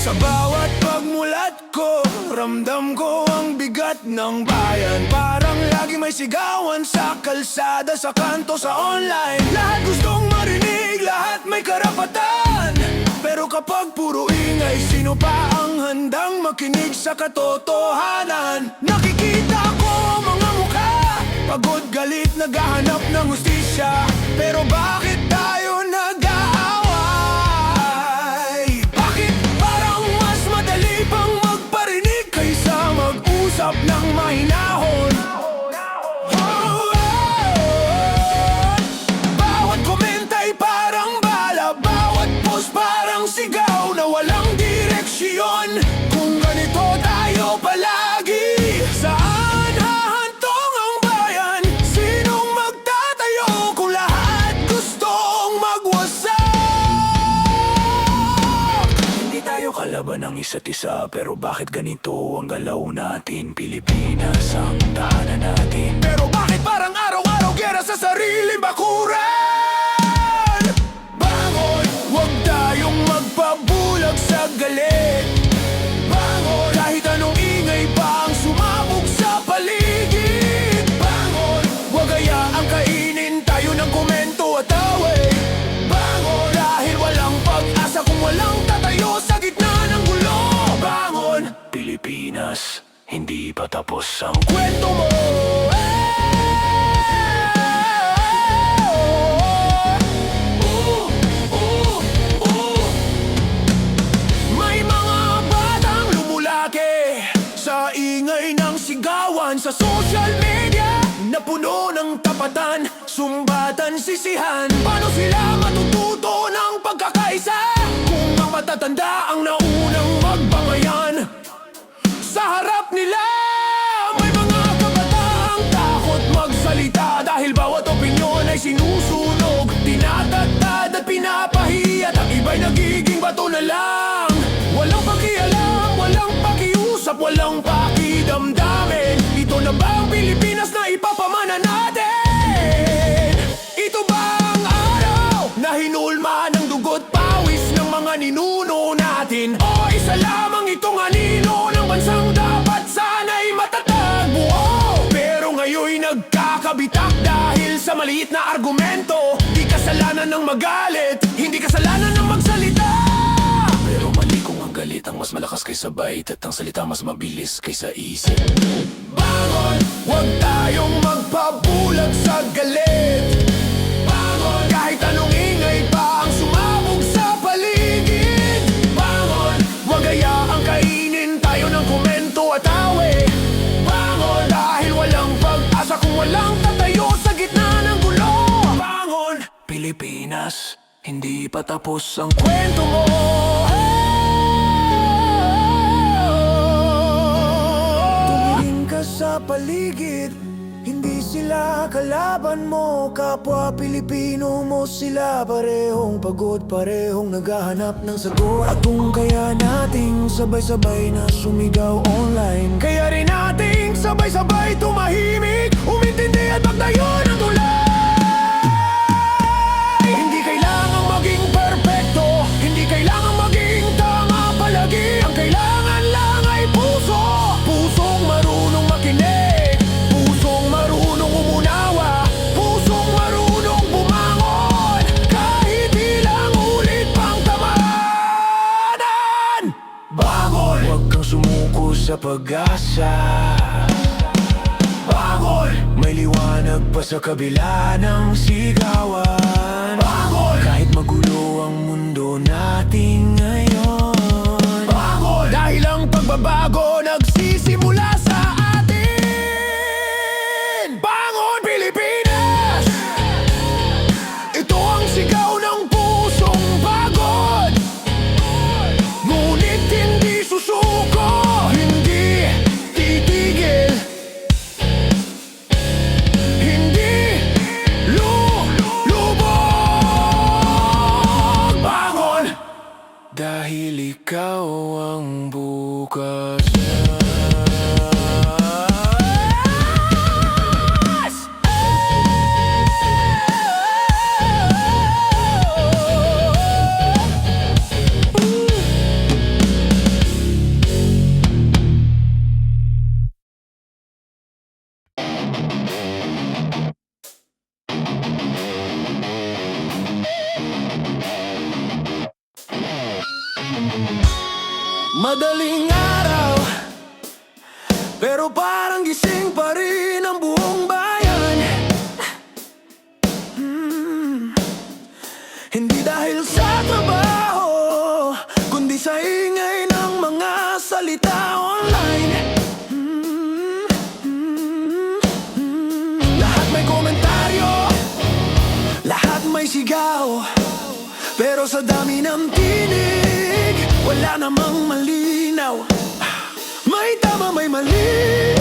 Sa bawat pagmulat ko, ramdam ko ang bigat ng bayan. Parang lagi may sigawan sa kalsada, sa kanto, sa online. Lahat gustong marinig, lahat may karapatan. Pero kapag puro ingay, sino pa ang handang makinig sa katotohanan? Nakikita ko mga mukha, pagod, galit, naghahanap ng hustisya. Pero bakit tayo nag-aaway? Bakit parang mas madali pang magparinig kaysa mag-usap ng mahinahon? Bawat komenta'y parang bala, bawat post parang sigaw na walang direksyon. Kung ganito tayo palagi, saan hahantong ang bayan? Sinong magtatayo kung lahat gustong magwasak? Hindi tayo kalaban ng isa't isa, pero bakit ganito ang galaw natin? Pilipinas ang tahanan natin, pero bakit parang araw-araw gera sa sariling bakuran? Bangon, huwag tayong magpabulag sa galit. Bangon, kahit anong ingay pa ang sumabog sa paligid. Bangon, huwag hayaang kainin tayo ng komento at away. Bangon, dahil walang pag-asa kung walang tatayo sa gitna ng gulo. Bangon, Pilipinas, hindi pa tapos ang kwento mo. May mga batang lumulaki sa ingay ng sigawan sa social media, na puno ng tapatan, sumbatan, sisihan. Paano sila matututo ng pagkakaisa kung ang matatanda ang naunang magbangayan? Sa harap nila may mga kabataang takot magsalita, dahil bawat opinyon ay sinusunog, tinatatad at pinapahiya, at ang iba'y nagiging bato na lang. Walang pakialam, walang pakiusap, walang pakidamdamin. Ito na ba ang Pilipinas na ipapamana natin? Ito ba ang araw na hinulma ng dugo't pawis ng mga ninuno natin? O isa lamang itong anino ng bansang dapat sana'y matatag? Pero ngayon'y nagkakabitak dahil sa maliit na argumento. Di kasalanan ng magalit, hindi kasalanan ng magsalita. Pero mali kung ang galit ang mas malakas kaysa bait, at ang salita mas mabilis kaysa isip. Bangon, huwag tayong magpabulag sa galit. Bangon, kahit anong ingay pa ang sumabog sa paligid. Bangon, huwag hayaang kainin tayo ng komento at away. Bangon, dahil walang pag-asa kung walang tatayo sa gitna ng gulo. Bangon, Pilipinas, hindi pa tapos ang kwento mo. Tumingin ka sa paligid, hindi sila kalaban mo. Kapwa Pilipino mo sila, parehong pagod, parehong naghahanap ng sagot. At kung kaya nating sabay-sabay na sumigaw online, kaya rin nating sabay-sabay tumahimik, umintindi at magtayo ng tulay. Hindi kailangang maging perpekto, hindi kailangang maging tama palagi. Ang kailangan lang ay puso, pusong marunong makinig, pusong marunong umunawa, pusong marunong bumangon, kahit ilang ulit pang tamanan. Bangon, huwag sumuko sa pag-asa. Bangon! May liwanag pa sa kabila ng sigawan. Bangon! Kahit magulo ang mundo natin ngayon. Bangon! Dahil ang pagbabago nagsisimula sa atin. Bangon, Pilipinas! Ito ang sigaw ng pusong pagod. Ngunit hindi susuko, hindi titigil, hindi lulubog. Bangon! Dahil ikaw ang bukas. Madaling araw, pero parang gising pa rin ang buong bayan. Hindi dahil sa trabaho, kundi sa ingay ng mga salita online. Lahat may komentaryo, lahat may sigaw, pero sa dami ng tinig, wala namang malinaw. May tama, may mali,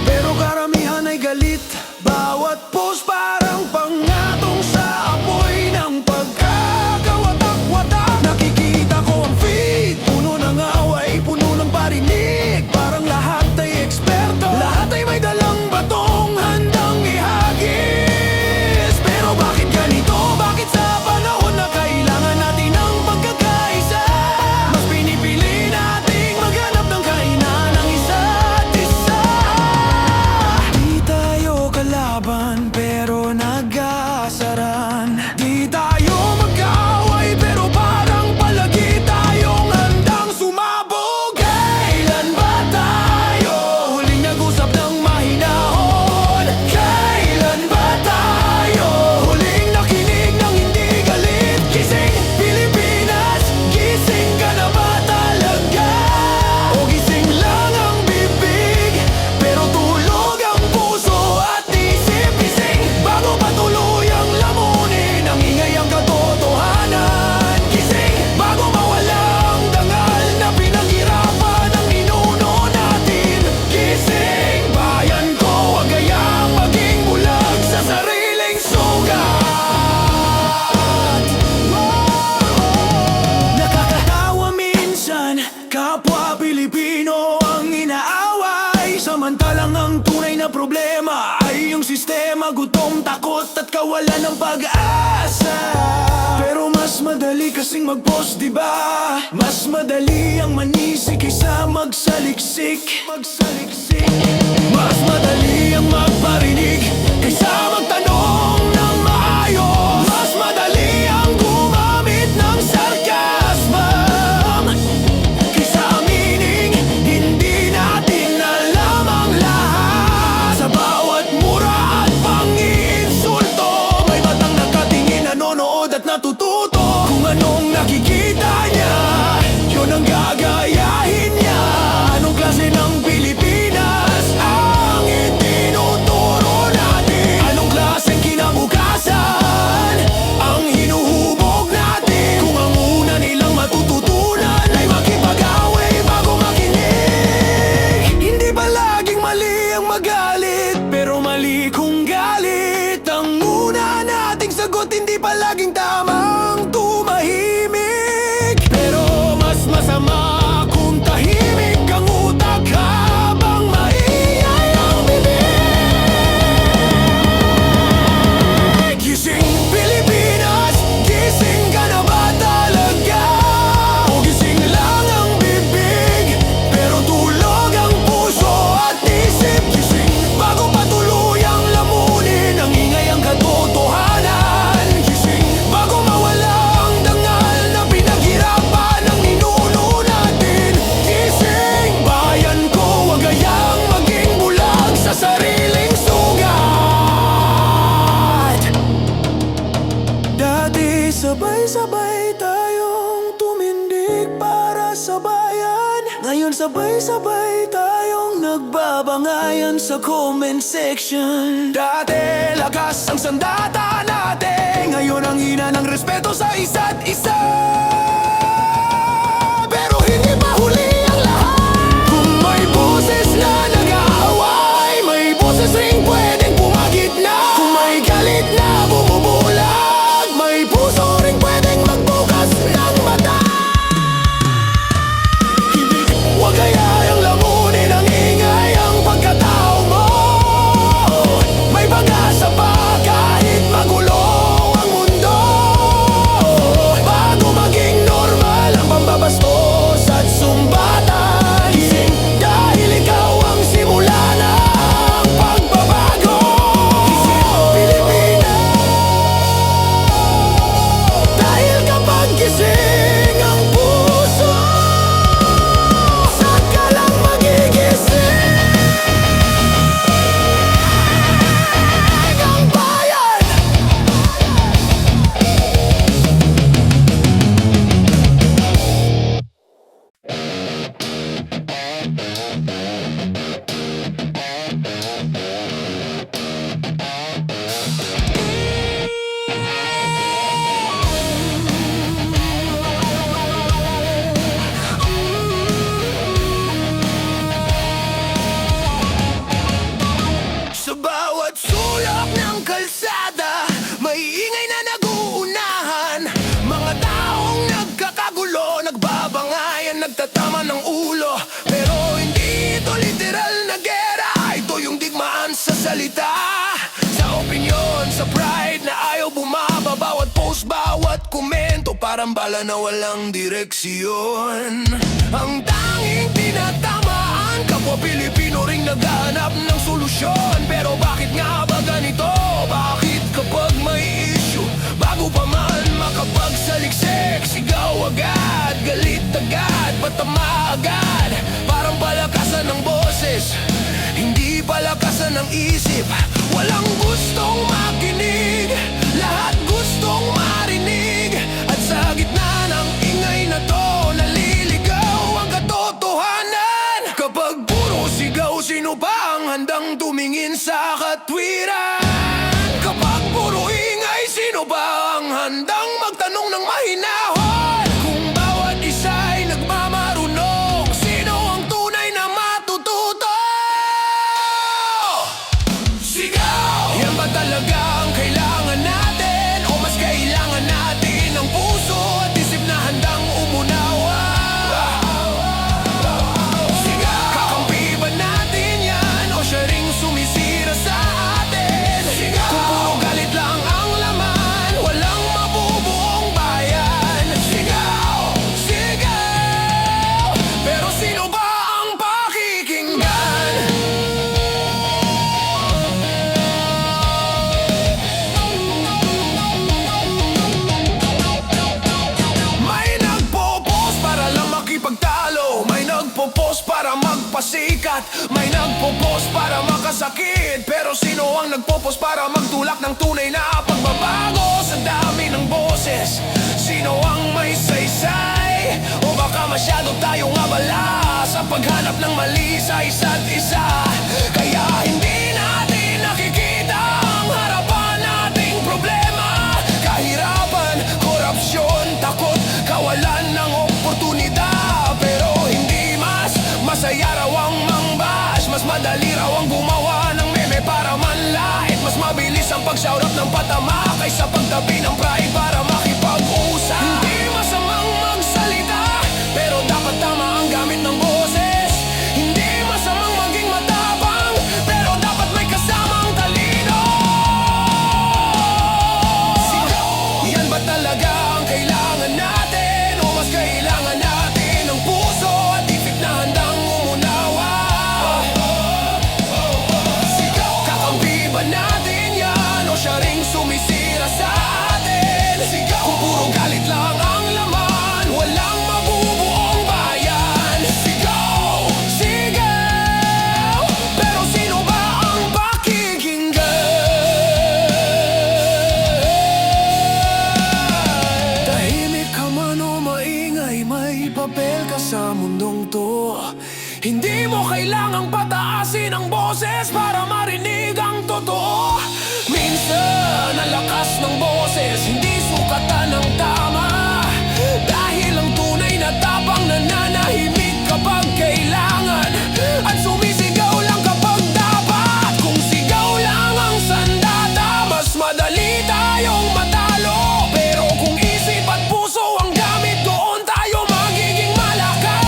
pero karamihan ay galit. Bawat post parang pangatong sa apoy ng pagkakawatak-watak. Nakikita ko ang feed, puno ng away, puno ng parinig. Parang lahat ay eksperto, lahat ay may dalang batong handang ihagis. Pero bakit ganito? Bakit sa panahon na kailangan natin ng pagkakaisa, mas pinipili nating maghanap ng kainan ng isa't isa? Di tayo kalaban pero nag-aasaran. Di tayo mag-away pero parang palagi tayong handang sumabog. Kailan ba tayo huling nag-usap ng mahinahon? Kailan ba tayo huling nakinig ng hindi galit? Gising Pilipinas, gising ka na ba talaga? O gising lang ang bibig, pero tulog ang puso at isip? Gising bago pa tuluyang lamunin ang ingay ang katotohanan. Gising bago mawala ang dangal na pinaghirapan ng ninuno natin. Gising bayan ko, huwag kayang maging bulag sa sariling sugat. Nakakatawa minsan, kapwa Pilipino ang inaaway, samantalang ang tunay na problema ay yung sistema, gutom, takot at kawalan ng pag-asa. Pero mas madali kasing mag-post, diba? Mas madali ang manisi kaysa magsaliksik. Mas madali ang magparinig kaysa magtanong ng maayos. Mas madali ang gumamit ng sarcasm kaysa aminin hindi natin alam ang lahat. Sa bawat mura at pang-iinsulto, may batang nakatingin, nanonood at natututo. Kung anong nakikita niya, yun ang gagayahin niya. Anong klase ng Pilipinas ang itinuturo natin? Anong sabay-sabay tayong tumindig para sa bayan. Ngayon sabay-sabay tayong nagbabangayan sa comment section. Dati lakas ang sandata natin, ngayon ang hina ng respeto sa isa't isa. Pero hindi pa huli ang lahat. Kung may boses na nag-aaway, may boses ring pwedeng pumagit na. Kung may galit na bumubulag, may puso ring pwedeng magbukas ng mata. Hindi, huwag kayang lamunin ang ingay ang pagkatao mo. May pag-asa pa kahit magulo ang mundo. Bago maging normal ang pambabastos at sumbatan, gising dahil ikaw ang simula ng pagbabago. Pilipinas, dahil kapag gising ang puso, saka lang magigising ang bayan. Sa bawat sulok ng kalsada, may ingay na nag-uunahan. Mga taong nagkakagulo, nagbabangayan, nagtatama ng ulo. Pero hindi ito literal na gera, ito yung digmaan sa salita. Sa opinyon, sa pride na ayaw bumaba, bawat post, bawat komento, parang bala na walang direksyon. Ang tanging tinatamaan, kapwa Pilipino ring naghahanap ng solusyon. Pero bakit nga ba ganito? Bakit kapag may issue, bago pa man makapagsaliksik, sigaw agad, galit agad, patama agad? Parang palakasan ng boses, hindi palakasan ng isip. Walang gustong makinig, lahat gustong marinig. At sa gitna ng ingay na to, naliligaw ang katotohanan. Kapag puro sigaw, sino pa ang handang tumingin sa katwiran? Kapag puro ingay, sino ba ang handang magtanong ng mahinahon? Kung bawat isa'y nagmamarunong, sino ang tunay na matututo? Sigaw! Yan ba talaga ang kailangan natin? O mas kailangan natin ang puso at isip na handang umunawa? Sigaw! Kakampi ba natin yan? O siya ring sumisira sa atin? Sigaw! Kung puro galit lang ang laman, walang mabubuong bayan. Sigaw! Sigaw! Pero sino ba ang pakikinggan? May nagpo-post para lang makipagtalo, may nagpo-post para magpasikat, may nagpo-post para makasakit. Pero sino ang nagpo-post para magtulak ng tunay na pagbabago? Sa dami ng boses, sino ang may saysay? O baka masyado tayong abala sa paghanap ng mali sa isa't isa, kaya hindi natin nakikita ang harapan nating problema. Kahirapan, korupsyon, takot, kawalan ng oportunidad. Pero hindi mas masaya raw ang mangbash, mas madali raw ang gumawa ng meme para manlait. Mas mabilis ang pag-shout out ng patama kaysa pagtabi ng pride para makipag-usap. Hindi masamang magsalita, pero dapat tama ang gamit ng boses. Hindi masamang maging matapang, pero dapat may kasamang talino. Yan ba talaga ang kailangan natin? O mas kailangan natin ng puso at isip na handang umunawa? Kakampi ba natin yan? O siya ring sumisira sa atin? mundong to. Hindi mo kailangang pataasin ang boses para marinig ang totoo. Minsan, ang lakas ng boses, hindi sukatan ng tama. Dahil ang tunay na tapang nananahimik kapag kailangan, at sumisigaw lang kapag dapat. Kung sigaw lang ang sandata, mas madali tayong matalo. Pero kung isip at puso ang gamit, doon tayo magiging malakas.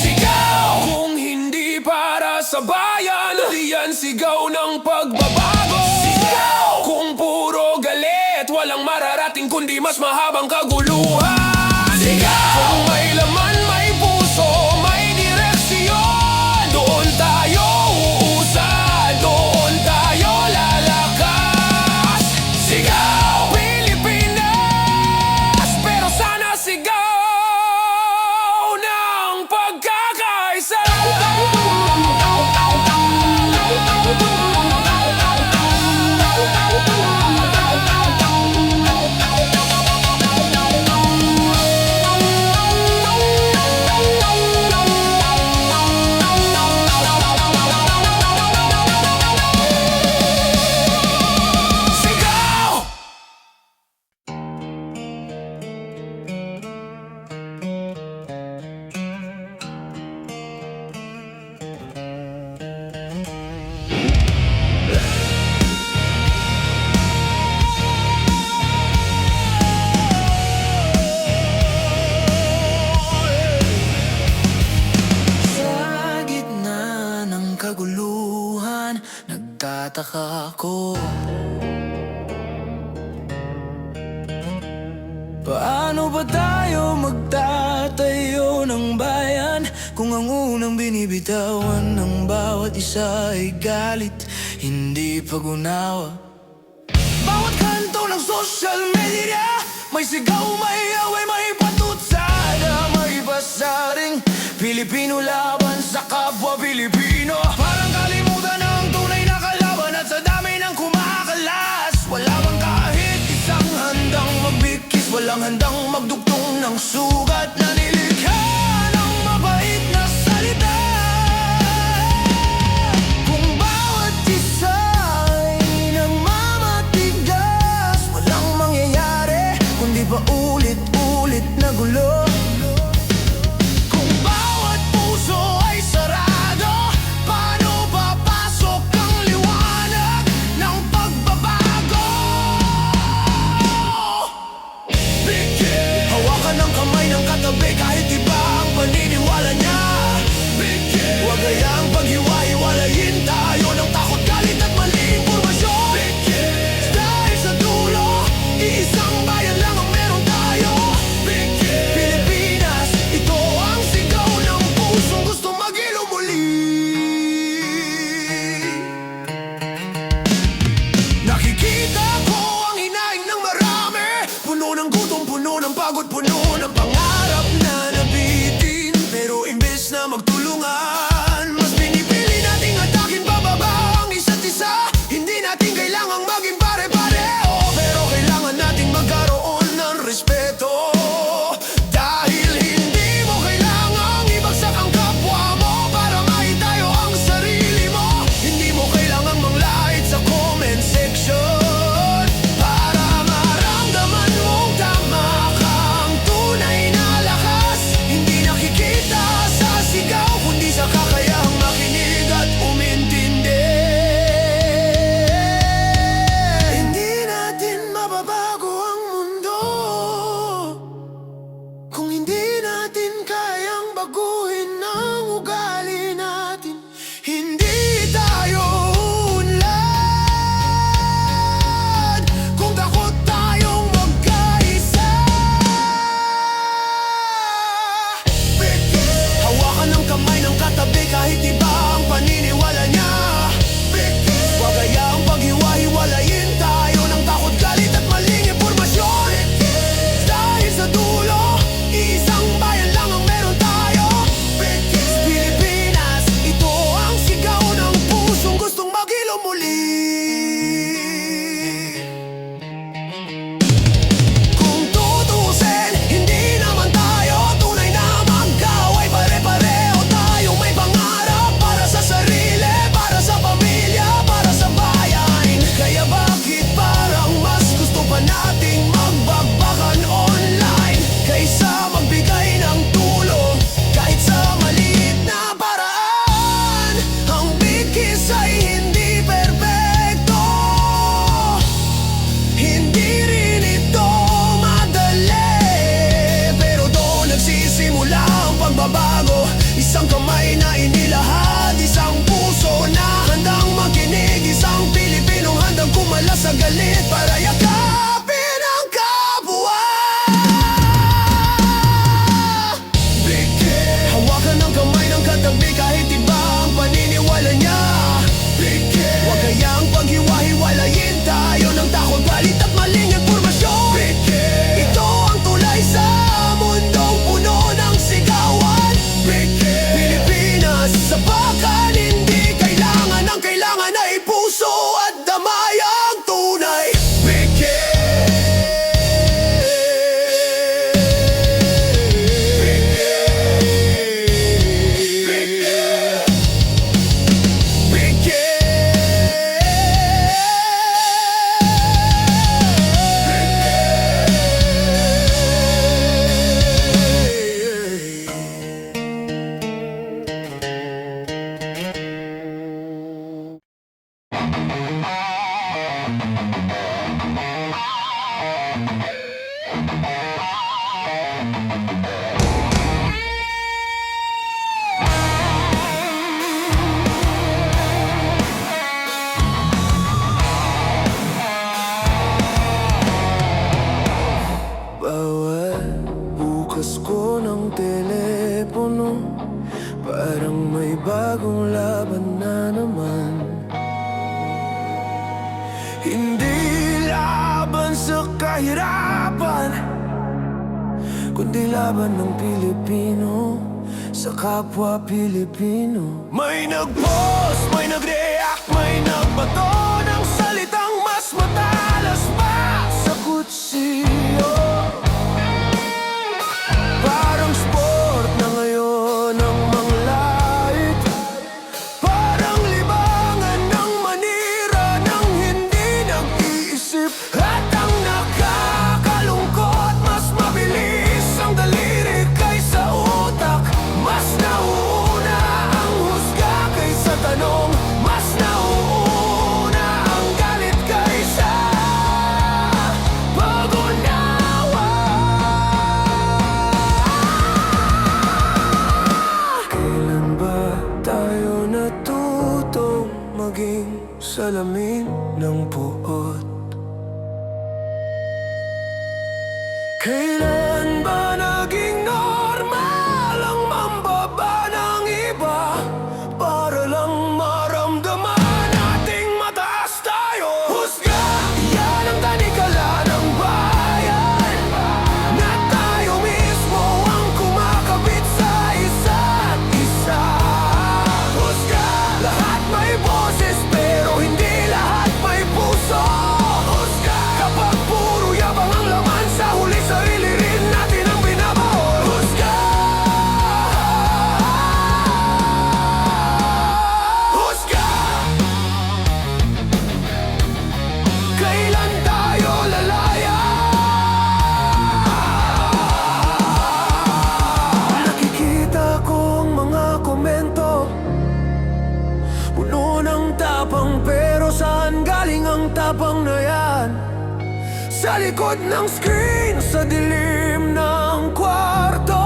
Sigaw kung hindi para sa bayan, diyan sigaw ng pagbabago. Sigaw kung puro galit, walang mararating kundi mas mahabang kaguluhan. Sigaw kung may laman, may puso, may direksyon, doon tayo uusad, doon tayo lalakas. Sigaw Pilipinas, pero sana sigaw ng pagkakaisa. Sa gitna ng kaguluhan, nagtataka ako. Paano ba tayo magtatayo ng bayan kung ang unang binibitawan ng bawat isa ay galit, hindi pag-unawa? Bawat kanto ng social media, may sigaw, may away, may patutsada, may basaring Pilipino laban sa kapwa Pilipino. Parang kalimutan ang tunay na kalaban, at sa dami ng kumakalas, wala bang kahit isang handang magbikis, walang handang magdugtong ng sugat na nilikha ng mabait na salita. Kung bawat isa ay nagmamatigas, walang mangyayari kundi pa ulit-ulit na gulo. Kung bawat puso ay sarado, paano papasok ang liwanag ng pagbabago? Hawakan ang kamay ng katabi kahit iba ang paniniwala niya. Huwag hayang paghiwa-hiwalayin tayo ng takot, galit at maling impormasyon. Dahil sa dulo, iisang bayan lang ang meron tayo. Pilipinas, ito ang sigaw ng pusong gusto mag-ilo muli. Nakikita ko ang hinaing ng marami, puno ng gutom, puno ng pagod, puno ng pangarap na nabitin. Pero imbes na magtulungan, mas pinipili nating atakin pababa ang isa't isa. Hindi natin kailangang maging pare-pareho, pero kailangan nating magkaroon ng respeto. Dahil hindi mo kailangang ibagsak ang kapwa mo para maitayo ang sarili mo. Hindi mo kailangang manglait sa comment section para maramdaman mong tama kang tunay na lakas. Hindi nakikita sa sigaw kundi sa kakayahang makinig at umintindi. Hindi natin mababago ang mundo kung hindi natin kayang baguhin ang ugali natin. Hindi tayo unlad kung takot tayong magkaisa. Hawakan ang kamay ng katabi kahit iba ang paniniwala niya. Huwag hayaang paghiwa-hiwalayin tayo ng takot, galit at maling impormasyon. Dahil sa dulo, iisang bayan Pagbukas ko ng telepono, parang may bagong laban na naman. Hindi laban sa kahirapan, kundi laban ng Pilipino sa kapwa Pilipino. May nag-post, may nag-react, may nagbato ng salitang mas matalas pa sa kutsiyo. Parang sport na ngayon ang manglait, parang libangan ng manira ng hindi nag-iisip. At ang nakakalungkot, mas mabilis ang daliri kaysa utak. Mas nauuna ang husga kaysa tanong, mas nauuna ang galit kaysa pag-unawa. Kailan ba tayo natutong maging salamin ng puot? Kailan ba naging normal ang mambaba ng iba para lang maramdaman nating mataas tayo? Husga, yan ang tanikala ng bayan, na tayo mismo ang kumakabit sa isa't isa. Husga, lahat may boses pero hindi lahat may puso. Husga, kapag puro yabang ang laman, sa huli sarili rin natin ang binabaon. Husga, husga, kailan tayo lalaya? Nakikita kong mga komento puno ng tapang, pero saan galing ang tapang na yan? Sa likod ng screen, sa dilim ng kwarto,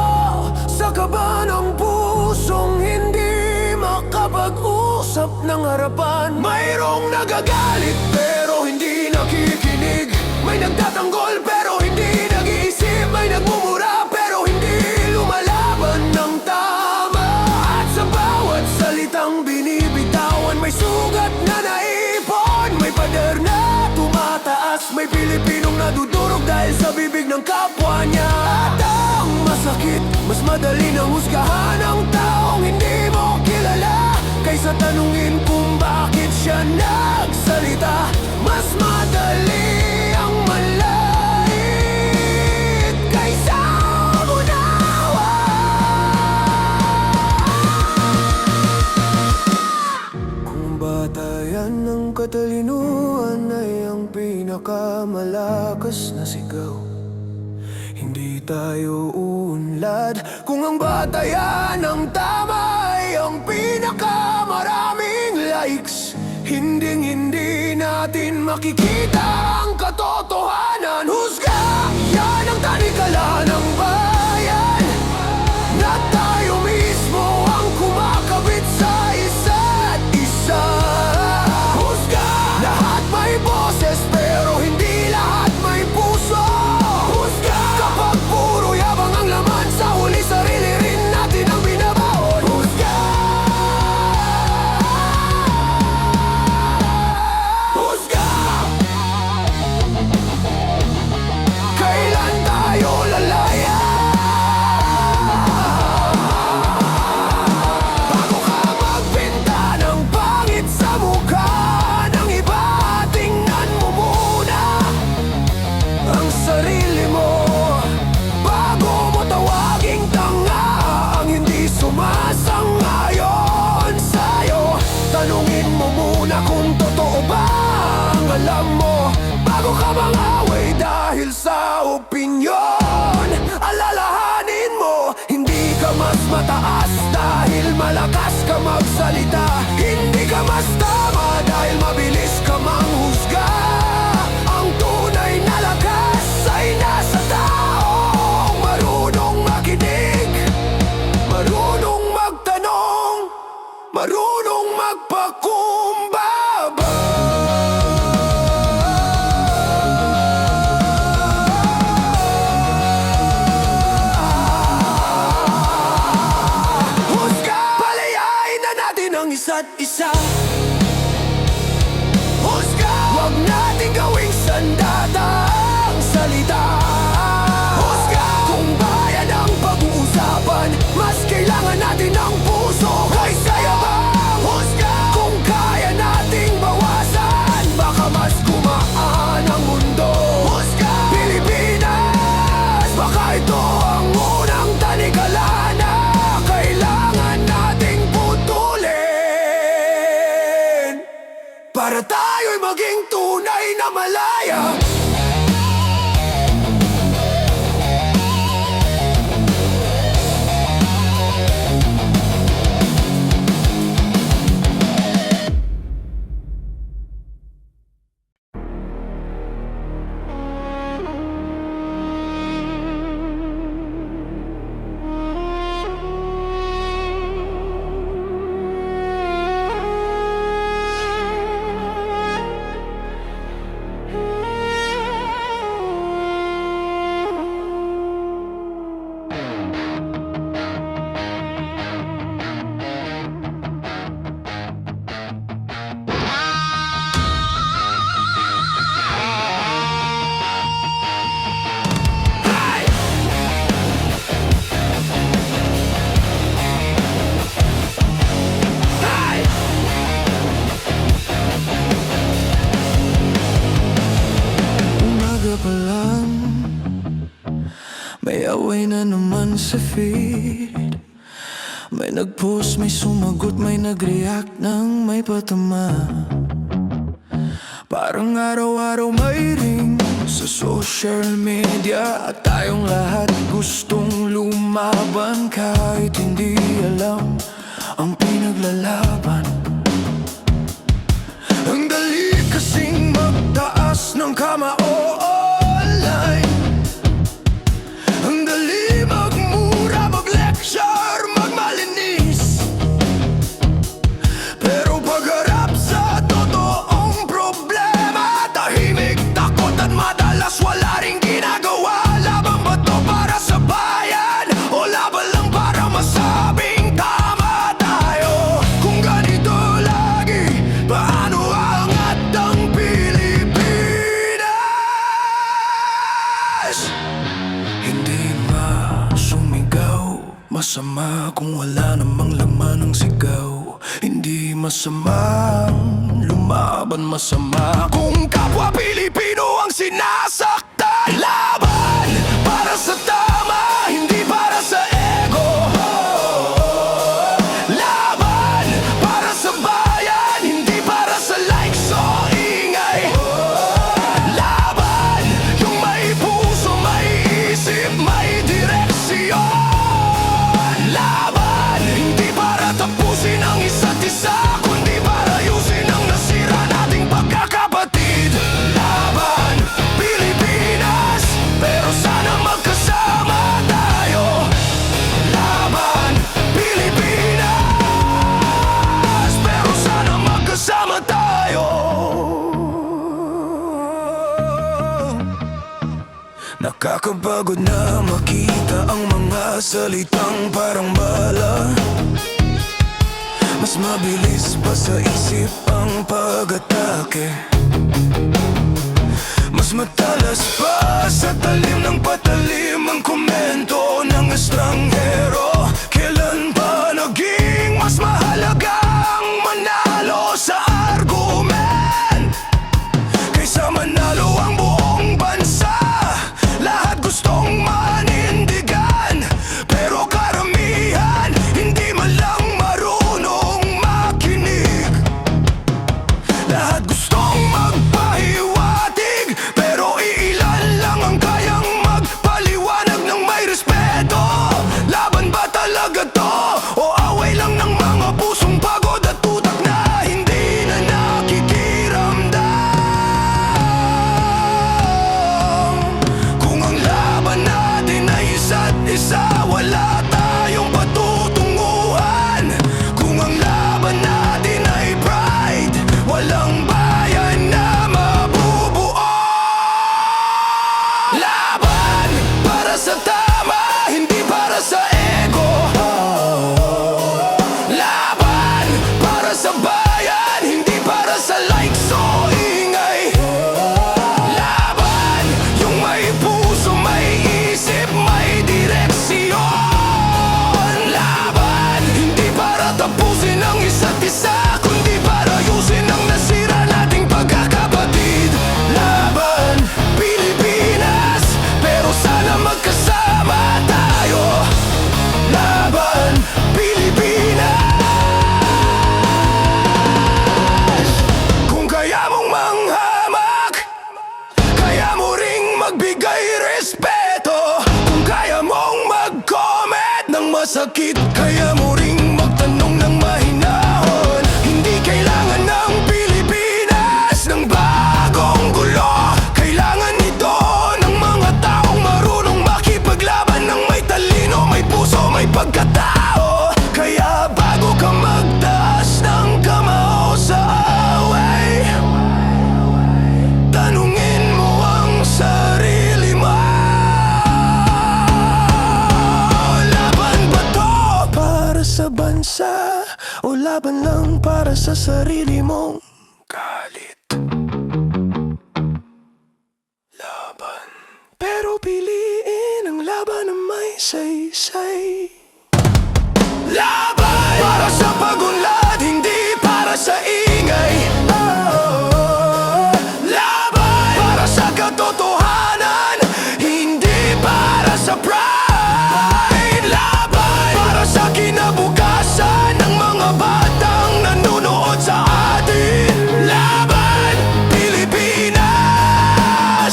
sa kaba ng pusong hindi makapag-usap ng harapan. Mayroong nagagalit pero hindi nakikinig, may nagtatanggol pero hindi nag-iisip, may nagmumura pero hindi lumalaban ng tama. At sa bawat salitang binibitawan, may sugat na naipon, may pader na tumataas, may Pilipinong nadudurog dahil sa bibig ng kapwa niya. At ang masakit, mas madali nang husgahan ang taong hindi mo kilala kaysa tanungin kung bakit siya nagsalita. Mas madali ang malait kaysa unawa. Kung batayan ng katalinuhan ay ang pinakamalakas na sigaw, hindi tayo uunlad. Kung ang batayan ng tama ay ang pinakamaraming likes, hindi natin makikita ang katotohanan. Husga, yan ang tanikala ng bayan, na tayo mismo ang kumakabit sa isa't isa. Husga, lahat may boses pero hindi lahat may puso. Husga, kapag puro yabang ang laman, sa huli sarili rin natin ang binabaon. Husga, husga, kailan tayo lalaya? Bago ka magbenta ng pangit sa mukha ng iba, tingnan mo muna ang sarili mo. Bago mo tawaging tanga ang hindi sumasang-ayon sa'yo, tanungin mo muna kung totoo ba ang alam mo. Bago ka mangaway dahil sa opinyon, alalahanin mo, hindi ka mas mataas dahil malakas ka magsalita. Hindi ka mas tama dahil mabilis ka manghusga. Ang tunay na lakas ay nasa taong marunong makinig, marunong magtanong, marunong magpakumbaba. isa't isa. Husga! Huwag natin gawing sandatang salita. Husga! Kung bayan ang pag-uusapan, mas kailangan natin ng puso kaysa yabang. Husga! Kung kaya nating bawasan, baka mas gumaan ang mundo. Husga! Pilipinas, baka ito ang unang tanikala na kailangan nating putulin para tayo'y maging tunay na malaya. Pa lang, may away na naman sa feed. May nag-post, may sumagot, may nag-react ng may patama. Parang araw-araw may ring sa social media, at tayong lahat gustong lumaban kahit hindi alam ang pinaglalaban. Ang dali kasing magtaas ng kamao online. Ang dali magmura, mag-lecture, magmalinis. Pero pagharap sa totoong problema, tahimik, takot at madalas wala ring ginagawa. Laban ba to para sa bayan o laban lang para masabing tama tayo? Kung ganito lagi, paano angat ang Pilipinas? Hindi ba sumigaw? Masama kung wala namang laman ng sigaw. Hindi masamang lumaban, masama kung kapwa Pilipino ang sinasaktan. Laban para sa tama, hindi para sa ego. Laban para sa bayan, hindi para sa likes o ingay. Laban yung may puso, may isip, may direksyon. Laban hindi para tapusin ang isa't isa, kundi para ayusin ang nasira nating pagkakapatid. Laban Pilipinas, pero sana magkasama tayo. Laban Pilipinas, pero sana magkasama tayo. Nakakapagod na makita ang mga salitang parang bala. Mas mabilis pa sa isip ang pag-atake. Mas matalas pa sa talim ng patalim ang komento ng estranghero. Kailan ba naging mas mahalaga ang manalo sa argument kaysa manalo ang buong bansa? Lahat gustong manindigan, pero karamihan hindi man lang marunong makinig. Lahat gustong magpahiwatig, pero iilan lang ang kayang magpaliwanag ng may respeto. isa, kundi para ayusin ang nasira nating pagkakapatid. Laban, Pilipinas, pero sana magkasama tayo. Laban, Pilipinas. Kung kaya mong manghamak, kaya mo ring magbigay respeto. Kung kaya mong mag-comment ng masakit, kaya mo ring magtanong ng mahinahon. Hindi kailangan ng Pilipinas ng bagong gulo. Kailangan ito ng mga taong marunong makipaglaban, ng may talino, may puso, may pagkatao. Kaya bago ka magtaas ng kamao sa away, tanungin mo ang sarili mo. Laban ba to para sa bansa, o laban lang para sa sarili mong galit? Laban, pero piliin ang laban na may saysay. Laban para sa pagunlad, hindi para sa ingay. Laban para sa katotohanan, hindi para sa pride. Laban para sa kinabukasan ng mga batang nanonood sa atin. Laban, Pilipinas,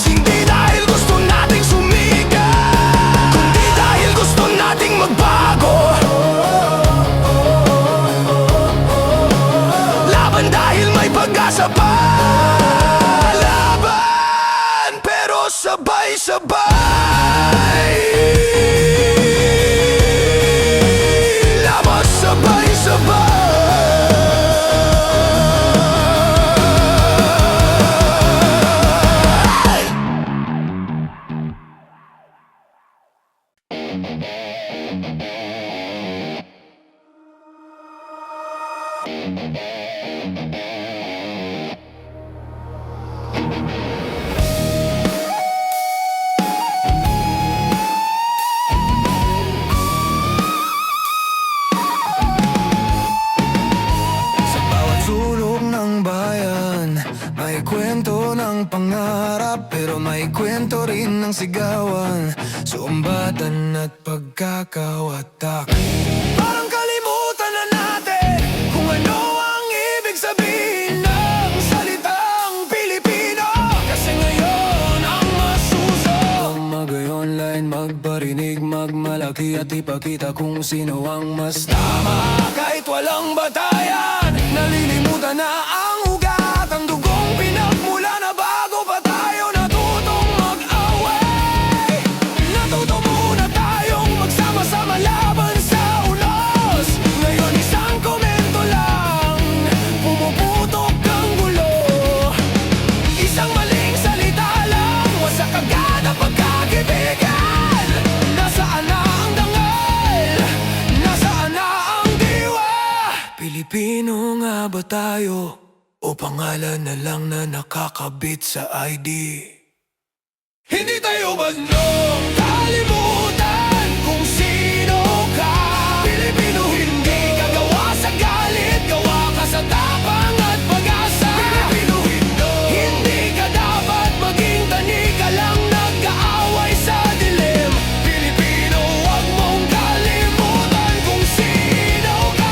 hindi dahil gusto nating sumikat, kundi dahil gusto nating magbago. Laban dahil may pag-asa pa. Laban, pero sabay-sabay. Laban sabay-sabay. Sa bawat sulok ng bayan, may kwento ng pangarap, pero may kwento rin ng sigawan, sumbatan at pagkakawatak. Parang kalimutan na natin kung ano ang ibig sabihin ng salitang Pilipino. Kasi ngayon ang masuso, mag-online, magparinig, magmalaki at ipakita kung sino ang mas tama. Kahit walang batayan, nalilimutan na ang ugat, ang dugong pinagmula na bago pa tayo natutong mag-away. Natuto muna tayong magsama-sama laban sa unos. Ngayon isang komento lang, pumuputok ang gulo. Isang maling salita lang, wasak agad ang pagkakaibigan. Nasaan na ang dangal? Nasaan na ang diwa? Pilipino nga ba tayo, o pangalan na lang na nakakabit sa ID? Hindi tayo bandong kalimutan kung sino ka. Pilipino, hindi ka gawa sa galit, gawa ka sa tapang at pag-asa. Pilipino, hindi ka dapat maging tani ka lang nag-aaway sa dilim. Pilipino, huwag mong kalimutan kung sino ka.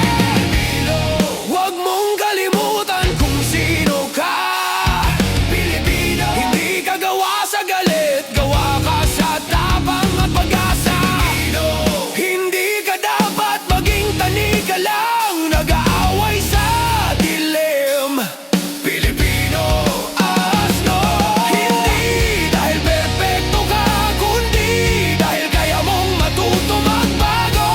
Huwag mong kalimutan kung sino ka. Pilipino, hindi ka gawa sa galit, gawa ka sa tapang at pag-asa. Hindi ka dapat maging tani ka lang nag-aaway sa dilim. Pilipino, asno. Hindi dahil perfecto ka, kundi dahil kaya mong matuto magbago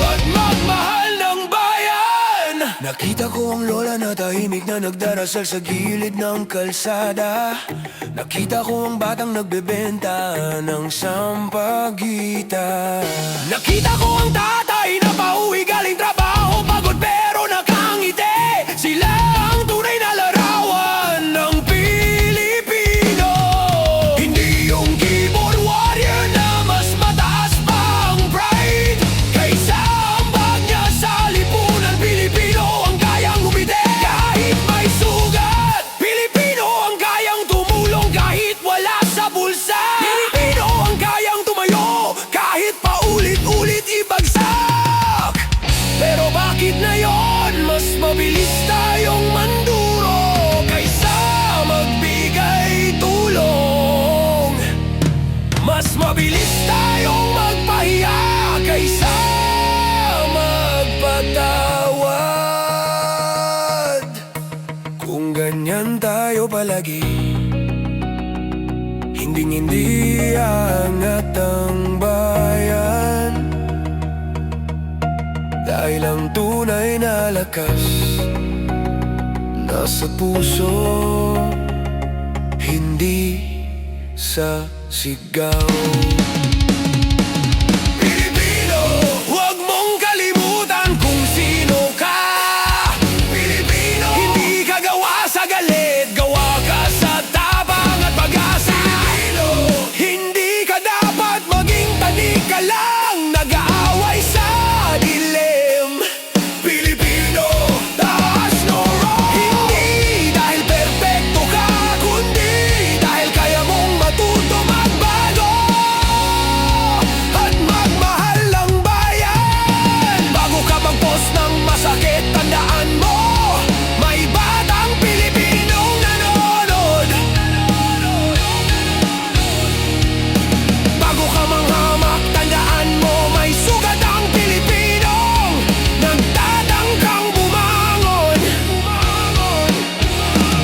at magmahal ng bayan. Nakita ko ang lola na tahimik na nagdarasal sa gilid ng kalsada. Nakita ko ang batang nagbebenta ng sampagita. Nakita ko ang tatay na pauwi galing trabaho, pagod pero nakangiti. Sila ang tunay na larawan ng Pilipino. Hindi yung keyboard warrior na mas mataas pa ang pride kaysa ang bag niya sa lipunan. Pilipino, paulit-ulit ibagsak. Pero bakit ngayon mas mabilis tayong manduro kaysa magbigay tulong? Mas mabilis tayong magpahiya kaysa magpatawad. Kung ganyan tayo palagi, hindi aangat ang bayan. Dahil ang tunay na lakas nasa puso, hindi sa sigaw. Pilipino, huwag mong kalimutan kung sino ka. Pilipino, hindi ka gawa sa galit, gawa ka sa tapang at pag-asa. Pilipino, hindi ka dapat maging tanig ka lang, nag-aaway sa dilim. Pilipino, taas no wrong. Hindi dahil perpekto ka, kundi dahil kaya mong matuto magbago at magmahal ng bayan. Bago ka mag-post ng masakit, tandaan mo, may batang Pilipinong nanonood. Bago ka manghamak, tandaan mo, may sugat ang Pilipinong nagtatangkang bumangon.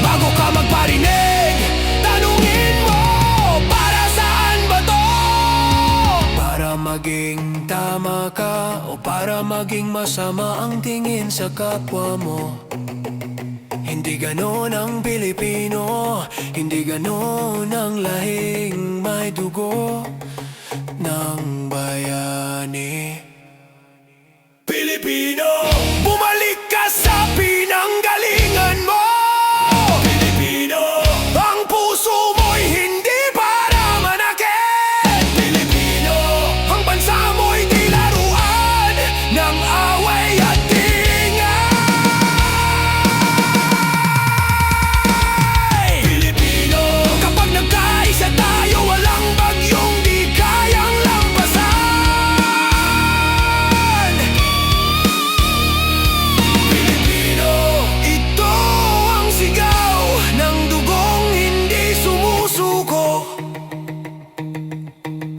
Bago ka magparinig, tanungin mo, para saan ba to? Para maging tama ka o para maging masama ang tingin sa kapwa mo? Hindi ganon ang Pilipino, hindi ganon ang lahing may dugo ng bayani. Pilipino, bumalik ka sa pinanggalingan mo. Pilipino, ang puso mo'y hindi para manakit. Pilipino, ang bansa mo'y di laruan ng away at ingay. Pilipino, kapag nagkaisa tayo, walang bagyong di kayang lampasan. Pilipino, ito ang sigaw ng dugong hindi sumusuko.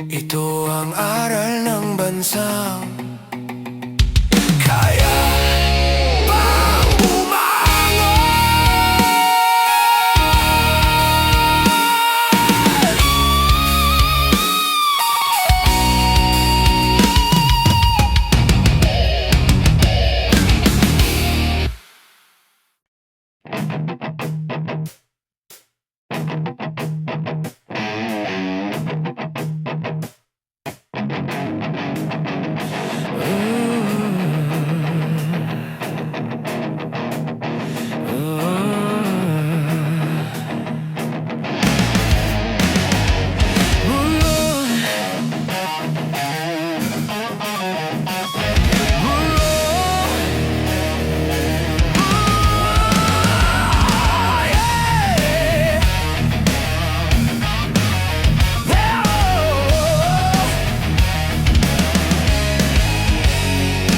Ito ang aral ng bansang kaya pang bumangon.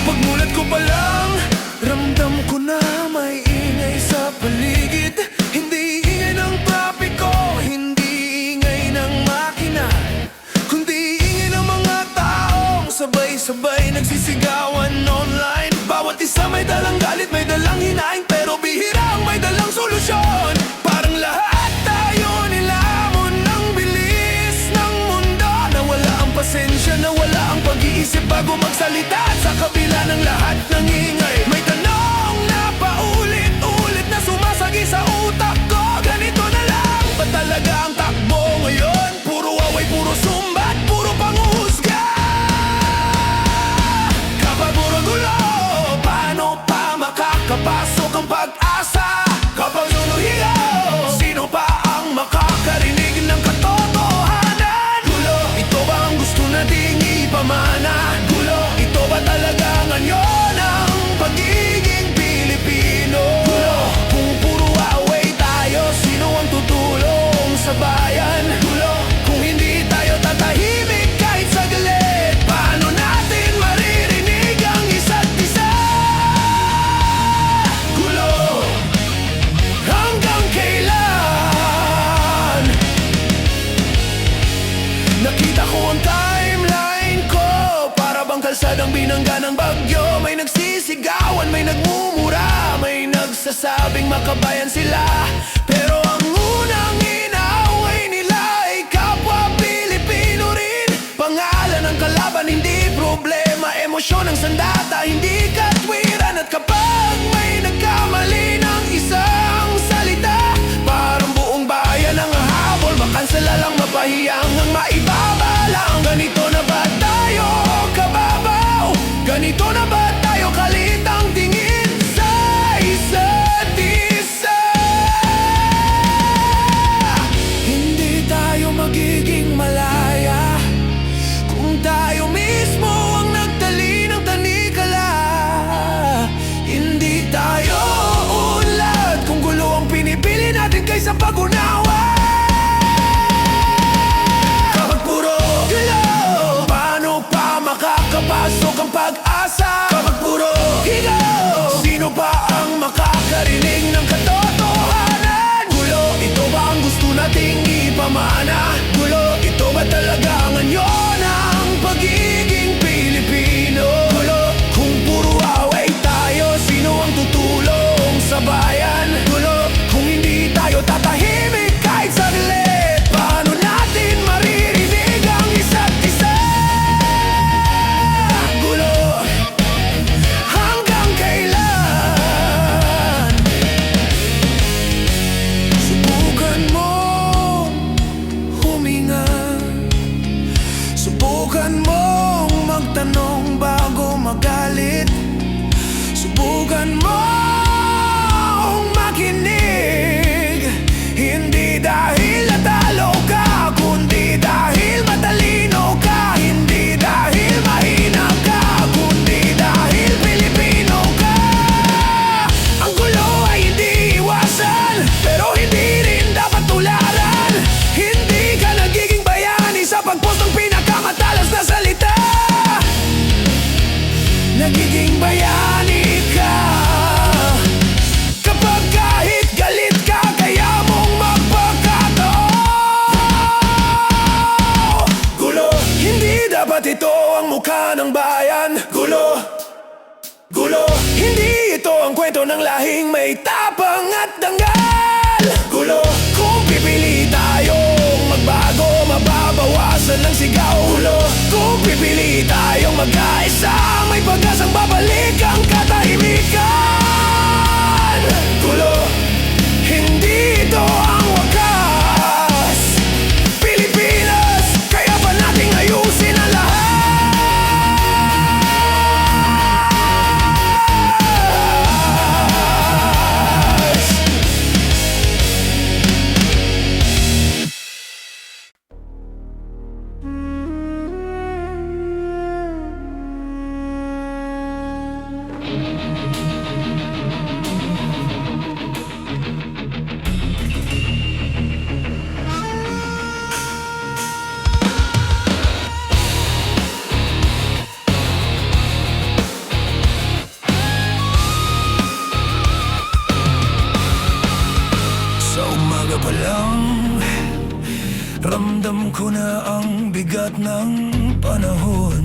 Pagmulat ko pa lang, ramdam ko na may ingay sa paligid. Hindi ingay ng trapiko, hindi ingay ng makina, kundi ingay ng mga taong sabay-sabay nagsisigawan online. Bawat isa may dalang galit, may dalang hinaing, pero bihirang may dalang solusyon. Parang lahat tayo nilamon ng bilis ng mundo, nawala ang pasensya, nawala ang pag-iisip bago magsalita. At sa kabila ng lahat ng ingay, may tanong na paulit-ulit na sumasagi sa utak ko. Ganito na lang ba talaga ang takbo ngayon? Puro away, puro sumbat, puro panghusga. Kapag puro gulo, paano pa makakapasok ang pag-asa? Kapag luluhiyo, sino pa ang makakarinig ng katotohanan? Gulo, ito ba ang gusto nating ipamana? Gulo, ito ba talaga ngayon ang kalsadang binangga ng bagyo. May nagsisigawan, may nagmumura, may nagsasabing makabayan sila. Pero ang unang inaaway nila ay kapwa Pilipino rin. Pangalan ng kalaban, hindi problema. Emosyon ng sandata, hindi katwiran. At kapag may nagkamali ng isang salita, parang buong bayan ang habol. Makansela lang, mapahiyang ang maibaba lang. Ganito na ba tayo kababaw? Ganito na ba tayo kalit ang tingin sa isa't isa? Hindi tayo magiging malaya kung tayo mismo ang nagtali ng tanikala. Hindi tayo unlad kung gulo ang pinipili natin kaysa pag-unawa. Kapag puro gilo, paano pa makakapasok ang pag-asa? Kapag puro higo, sino pa ang makakarinig ng katotohanan? Gulo, ito ba ang gusto nating ipamana? Gulo, ito ba talaga ang anyo ng pagiging Pilipino? Gulo, kung puro away tayo, sino ang tutulong sa bayan? Gulo, kung hindi tayo tatahimik kahit saglit, paano natin maririnig ang isa't isa? Gulo, hanggang kailan? Subukan mong huminga, subukan mong magtanong bago magalit, subukan mong makinig. Hindi dahil natalo ka, kundi dahil matalino ka. Hindi dahil mahina ka, kundi dahil Pilipino ka. Ang gulo ay hindi iwasan, pero hindi rin dapat tularan. Hindi ka nagiging bayani sa pag-post ng pinakamatalas na salita. Nagiging bayani ka kapag kahit galit ka, kaya mong magpakatao. Gulo, hindi dapat ito ang mukha ng bayan. Gulo, gulo, hindi ito ang kwento ng lahing may tapang at danggal. Gulo, kung pipili tayong magbago, mababawasan ng sigaw. Gulo, kung pipili tayong magkaisa, may pag-asang babalik ang katahimikan. Gulo, hindi ito ang wakas. Pilipinas, kaya ba nating ayusin ang lahat? Sa umaga pa lang, ramdam ko na ang bigat ng panahon.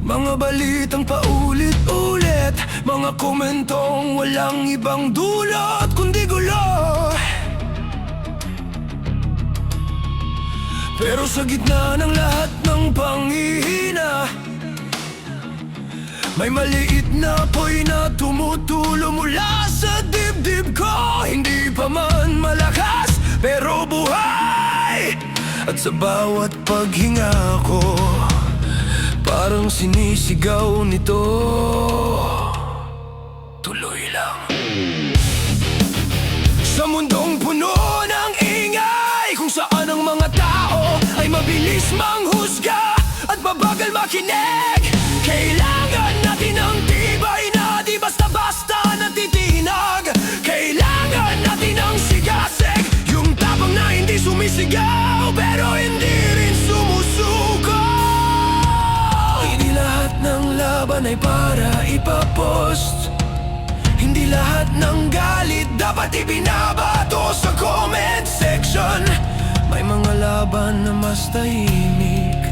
Mga balitang paulit-ulit, mga komentong walang ibang dulot kundi gulo. Pero sa gitna ng lahat ng panghihina, may maliit na apoy na tumutulo mula sa dibdib ko. Hindi pa man malakas, pero buhay. At sa bawat paghinga ko, parang sinisigaw nito, tuloy lang. Sa mundong puno ng ingay, kung saan ang mga tao ay mabilis manghusga at mabagal makinig, kailangan natin ang tibay na di basta-basta natitinag. Kailangan natin ang sigasig, yung tapang na hindi sumisigaw pero hindi rin sumusuko. Hindi lahat ng laban ay para ipapost. Hindi lahat ng galit dapat ibinabato sa comment section. May mga laban na mas tahimik,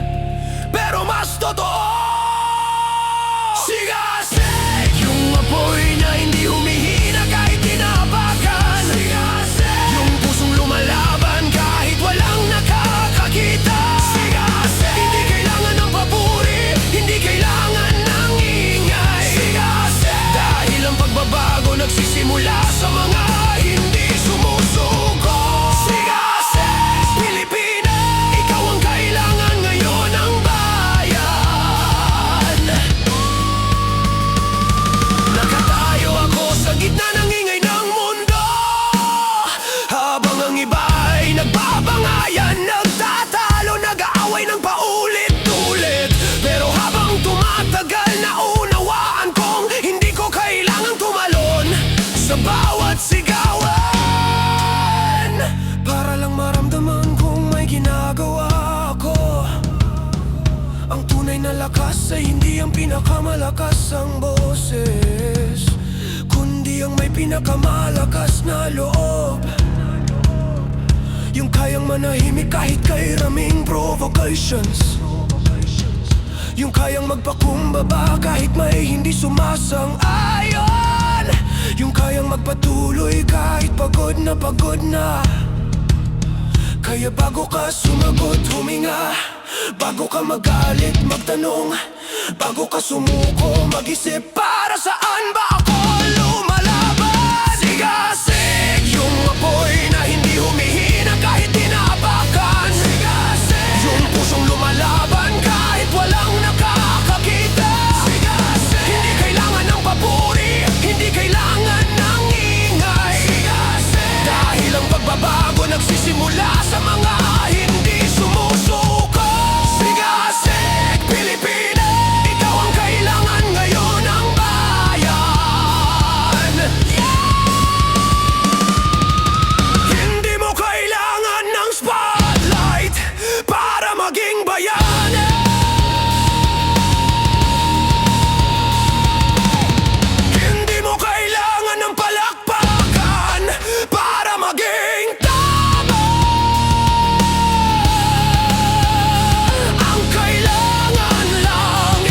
Matagal na unawaan kong hindi ko kailangang tumalon sa bawat sigawan, para lang maramdaman kong may ginagawa ako. Ang tunay na lakas ay hindi ang pinakamalakas ang boses, kundi ang may pinakamalakas na loob. Yung kayang manahimik kahit kay raming provocations, yung kayang magpakumbaba kahit may hindi sumasang-ayon, yung kayang magpatuloy kahit pagod na. Kaya bago ka sumagot, huminga. Bago ka magalit, magtanong. Bago ka sumuko, mag-isip, para saan ba ako lumalaban? Sigasig yung apoy na hindi humihina kahit tinaapakan. Sigasig yung pusong lumalaban kahit walang nakakakita. Sigasig hindi kailangan ng papuri, hindi kailangan ng ingay. Sigasig dahil ang pagbabago nagsisimula sa mga hindi sumusuko. Sigasig Pilipinas, ikaw ang kailangan ngayon ng bayan. Hindi mo kailangan ng spotlight para maging bayani. Hindi mo kailangan ng palakpakan para maging tama. Ang kailangan lang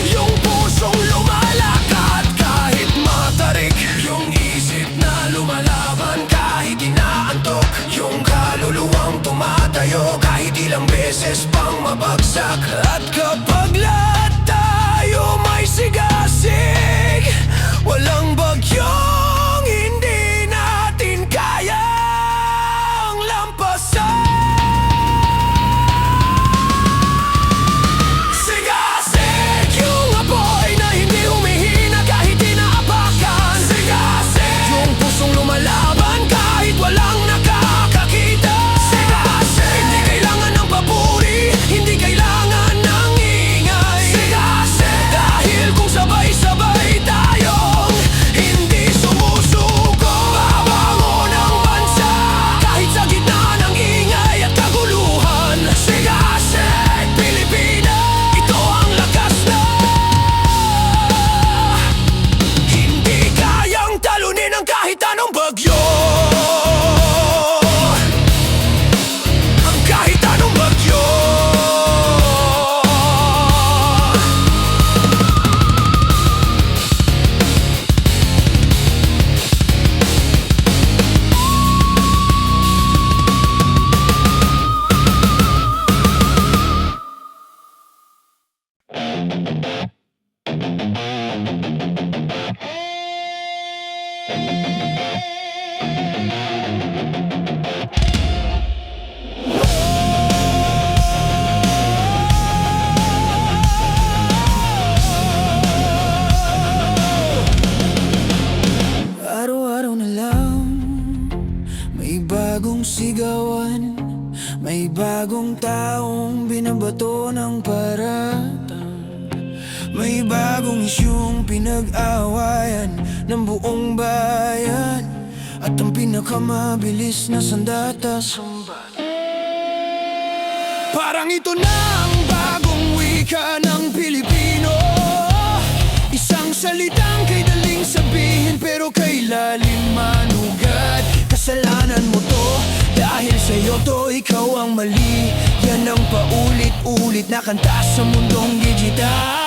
yung pusong lumalakad kahit matarik, yung isip na lumalaban kahit inaantok, yung kaluluwang tumatayo kahit ilang beses pang mabagsak. At kapag lahat tayo may sigasig, walang bagyong hindi natin kayang lampasan. Sigasig yung apoy na hindi humihina kahit tinaapakan. Sigasig yung pusong lumalaban kahit walang nakakakita. Sigasig hindi kailangan ng papuri, hindi kailangan ng ingay. Sigasig dahil kung sabay-sabay tayong hindi sumusuko, babangon ang bansa kahit sa gitna ng ingay at kaguluhan. Sigasig Pilipinas, ito ang lakas na hindi kayang talunin ng kahit anong bagyo. Ang kahit anong bagyo. Araw-araw na lang may bagong sigawan, may bagong taong binabato ng paratang, may bagong isyung pinag-awayan ng buong bayan, at ang pinakamabilis na sandata sumbat. Parang ito na ang bagong wika ng Pilipino, isang salitang kay daling sabihin pero kay lalim manugat. Kasalanan mo to dahil sa'yo to, ikaw ang mali. Yan ang paulit-ulit na kanta sa mundong digital.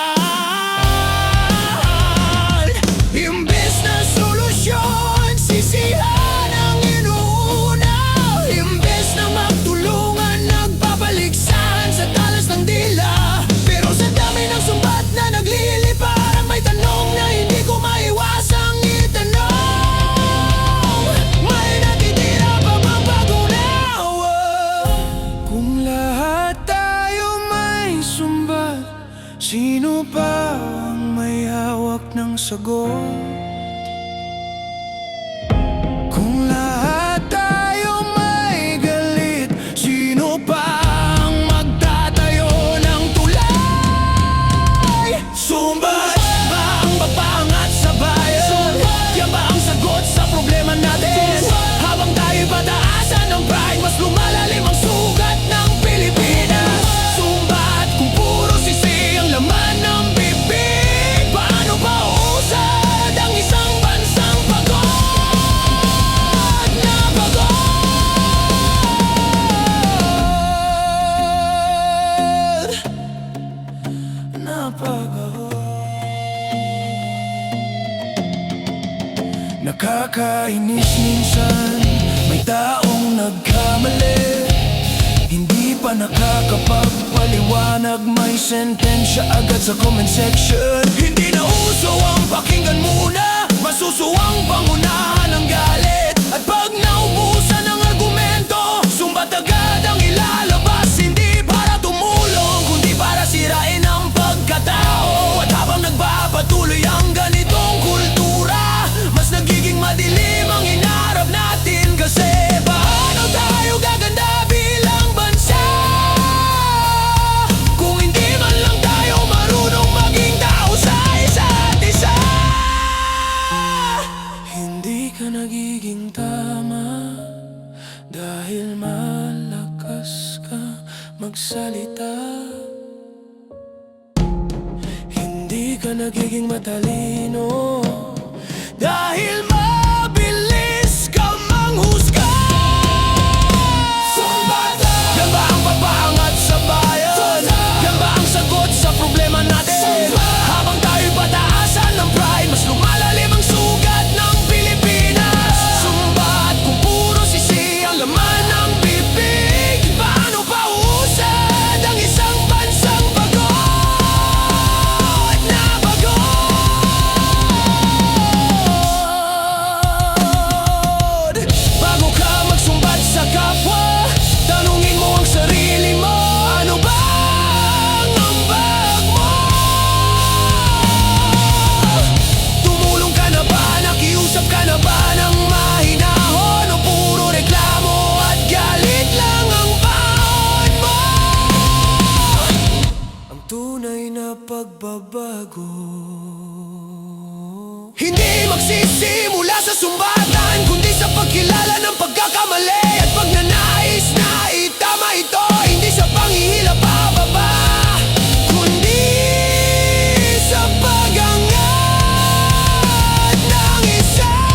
Imbes na solusyon, sisihan ang inuuna. Imbes na magtulungan, nagpapaligsahan sa talas ng dila. Pero sa dami ng sumbat na naglili, parang may tanong na hindi ko maiwasang itanong. May natitira pa bang pag-unawa? Kung lahat tayo may sumbat, sino pa ang may hawak ng sagot? Kung lahat tayo may galit, sino pa ang magtatayo ng tulay? Nakakainis minsan, may taong nagkamali, hindi pa nakakapagpaliwanag, may sentensya agad sa comment section. Hindi na uso ang pakinggan muna, masusuwang pangunahan ng galit. At pag naubusan ng argumento, sumbat agad ang ilalabas. Hindi para tumulong, kundi para sirain ang pagkatao. At habang nagpapatuloy ang ganitong kultura, mas nagiging madilim ang hinarap natin. Kasi paano tayo gaganda bilang bansa kung hindi man lang tayo marunong maging tao sa isa't isa? Hindi ka nagiging tama dahil malakas ka magsalita. Hindi ka nagiging matalino dahil mabilis ka manghusga. Yan ba ang papaangat sa bayan? Yan ba ang sagot sa problema natin? Habang tayo'y pataasan ng pride, mas lumalalim ang sugat ng Pilipinas. Sumbat kung puro sisi ang laman ng bibig, paano pa uusad ang isang bansang pagod na pagod? Bago ka magsumbat sa kapwa, tanungin mo ang sarili mo, ano ba ang ambag mo? Tumulong ka na ba? Nakiusap ka na ba ng mahinahon? O puro reklamo at galit lang ang baon mo? Ang tunay na pagbabago hindi magsisimula sa sumbatan, kundi sa pagkilala ng pagkakamali at pagnanais na itama ito. Hindi sa panghihila pababa, kundi sa pagangat ng isa't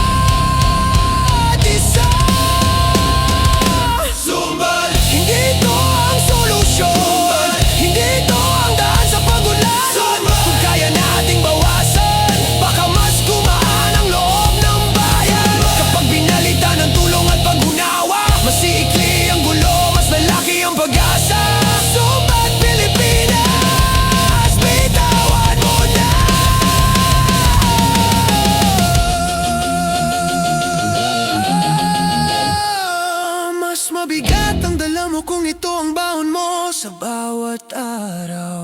isa. Sumbal! Hindi ito ang solusyon, hindi ito ang daan sa pagunlad. Kung kaya nating bawasan, baka mas gumaan ang loob ng bayan. Kapag binalita ng tulong at pag-unawa, mas iikli ang gulo, mas malaki ang pag-asa. Sumbat Pilipinas, bitawan mo na. Mas mabigat ang dala mo kung ito ang baon mo sa bawat araw.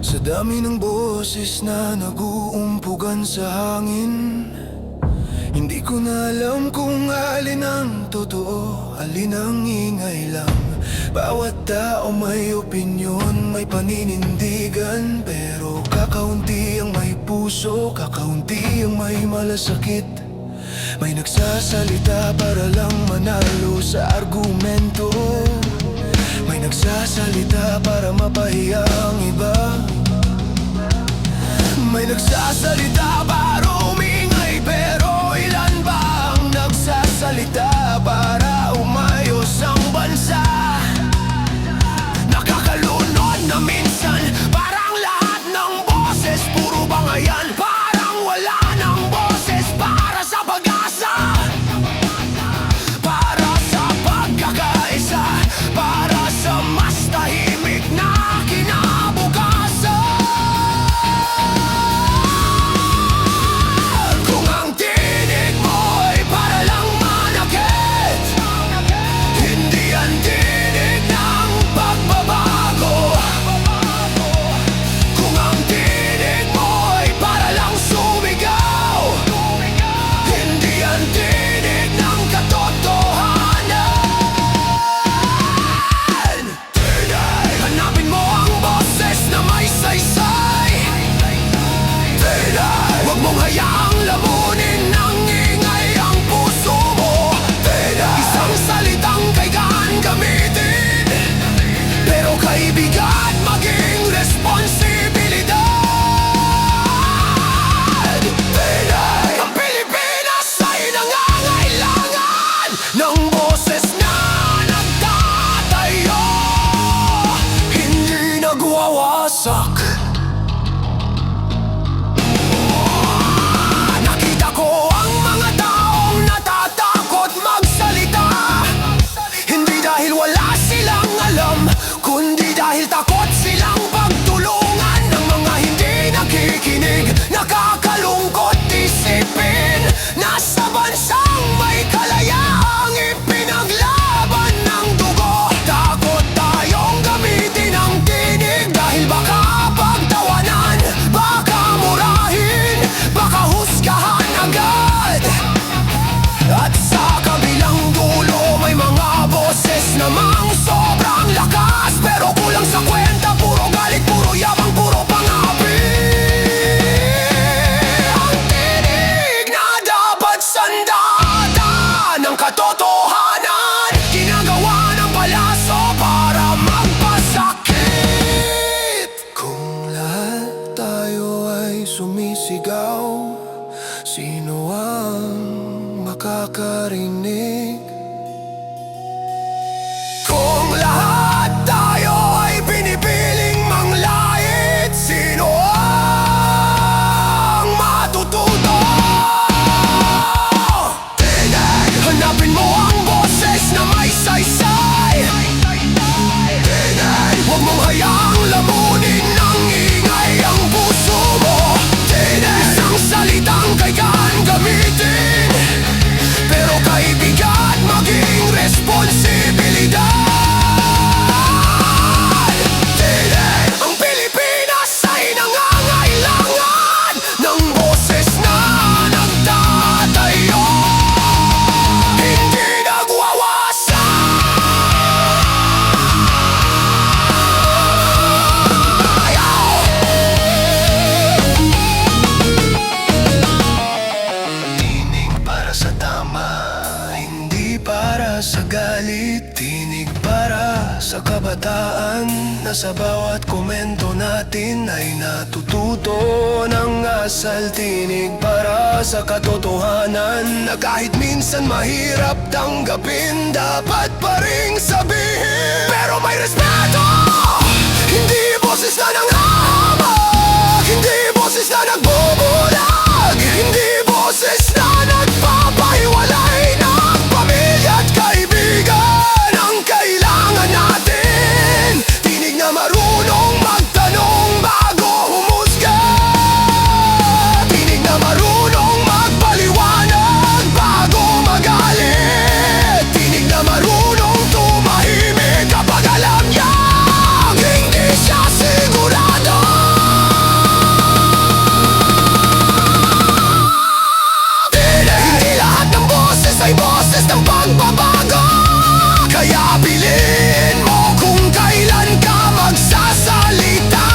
Sa dami ng boses na nag-uumpugan sa hangin, hindi ko na alam kung alin ang totoo, alin ang ingay lang. Bawat tao may opinyon, may paninindigan, pero kakaunti ang may puso, kakaunti ang may malasakit. May nagsasalita para lang manalo sa argumento, may nagsasalita para mapahiya ang iba, may nagsasalita para umingay, pero ilan ba ang nagsasalita para umayos ang bansa? Nakakalunod na minsan, parang lahat ng boses puro bangayan, parang wala ng boses para sa pag-asa, para sa pagkakaisa, para sa mas tahimik na kinabukasan. tayo ay sumisigaw, sino ang makakarinig? Kung lahat tayo ay pinipiling manglait, sino ang matututo? Tinig, hanapin mo ang boses na may saysay. Tinig, huwag mong hayaang lamunin ng ingay ang puso mo. Tinig, isang salitang kailangan gamitin, pero kaibigan maging responsibilidad. Tinig, ang Pilipinas ay nangangailangan ng boses na nagtatayo, hindi nagwawasak. Tinig para sa tama, hindi para sa galit. Tinig para sa kabataan na sa bawat komento natin ay natututo ng asal. Tinig para sa katotohanan na kahit minsan mahirap tanggapin, dapat pa ring sabihin. Pero may respeto, hindi boses na nanghahamag, hindi boses na nagbubulag, hindi boses na nagpapahiwalay ng pamilya at kaibigan ang kailangan natin. Tinig na marunong magtanong bago humusga, tinig na marunong magpaliwanag bago magalit, tinig na marunong tumahimik kapag alam niyang hindi siya sigurado. Hindi lahat ng boses ay boses ng pagbabago, kaya piliin mo kung kailan ka magsasalita.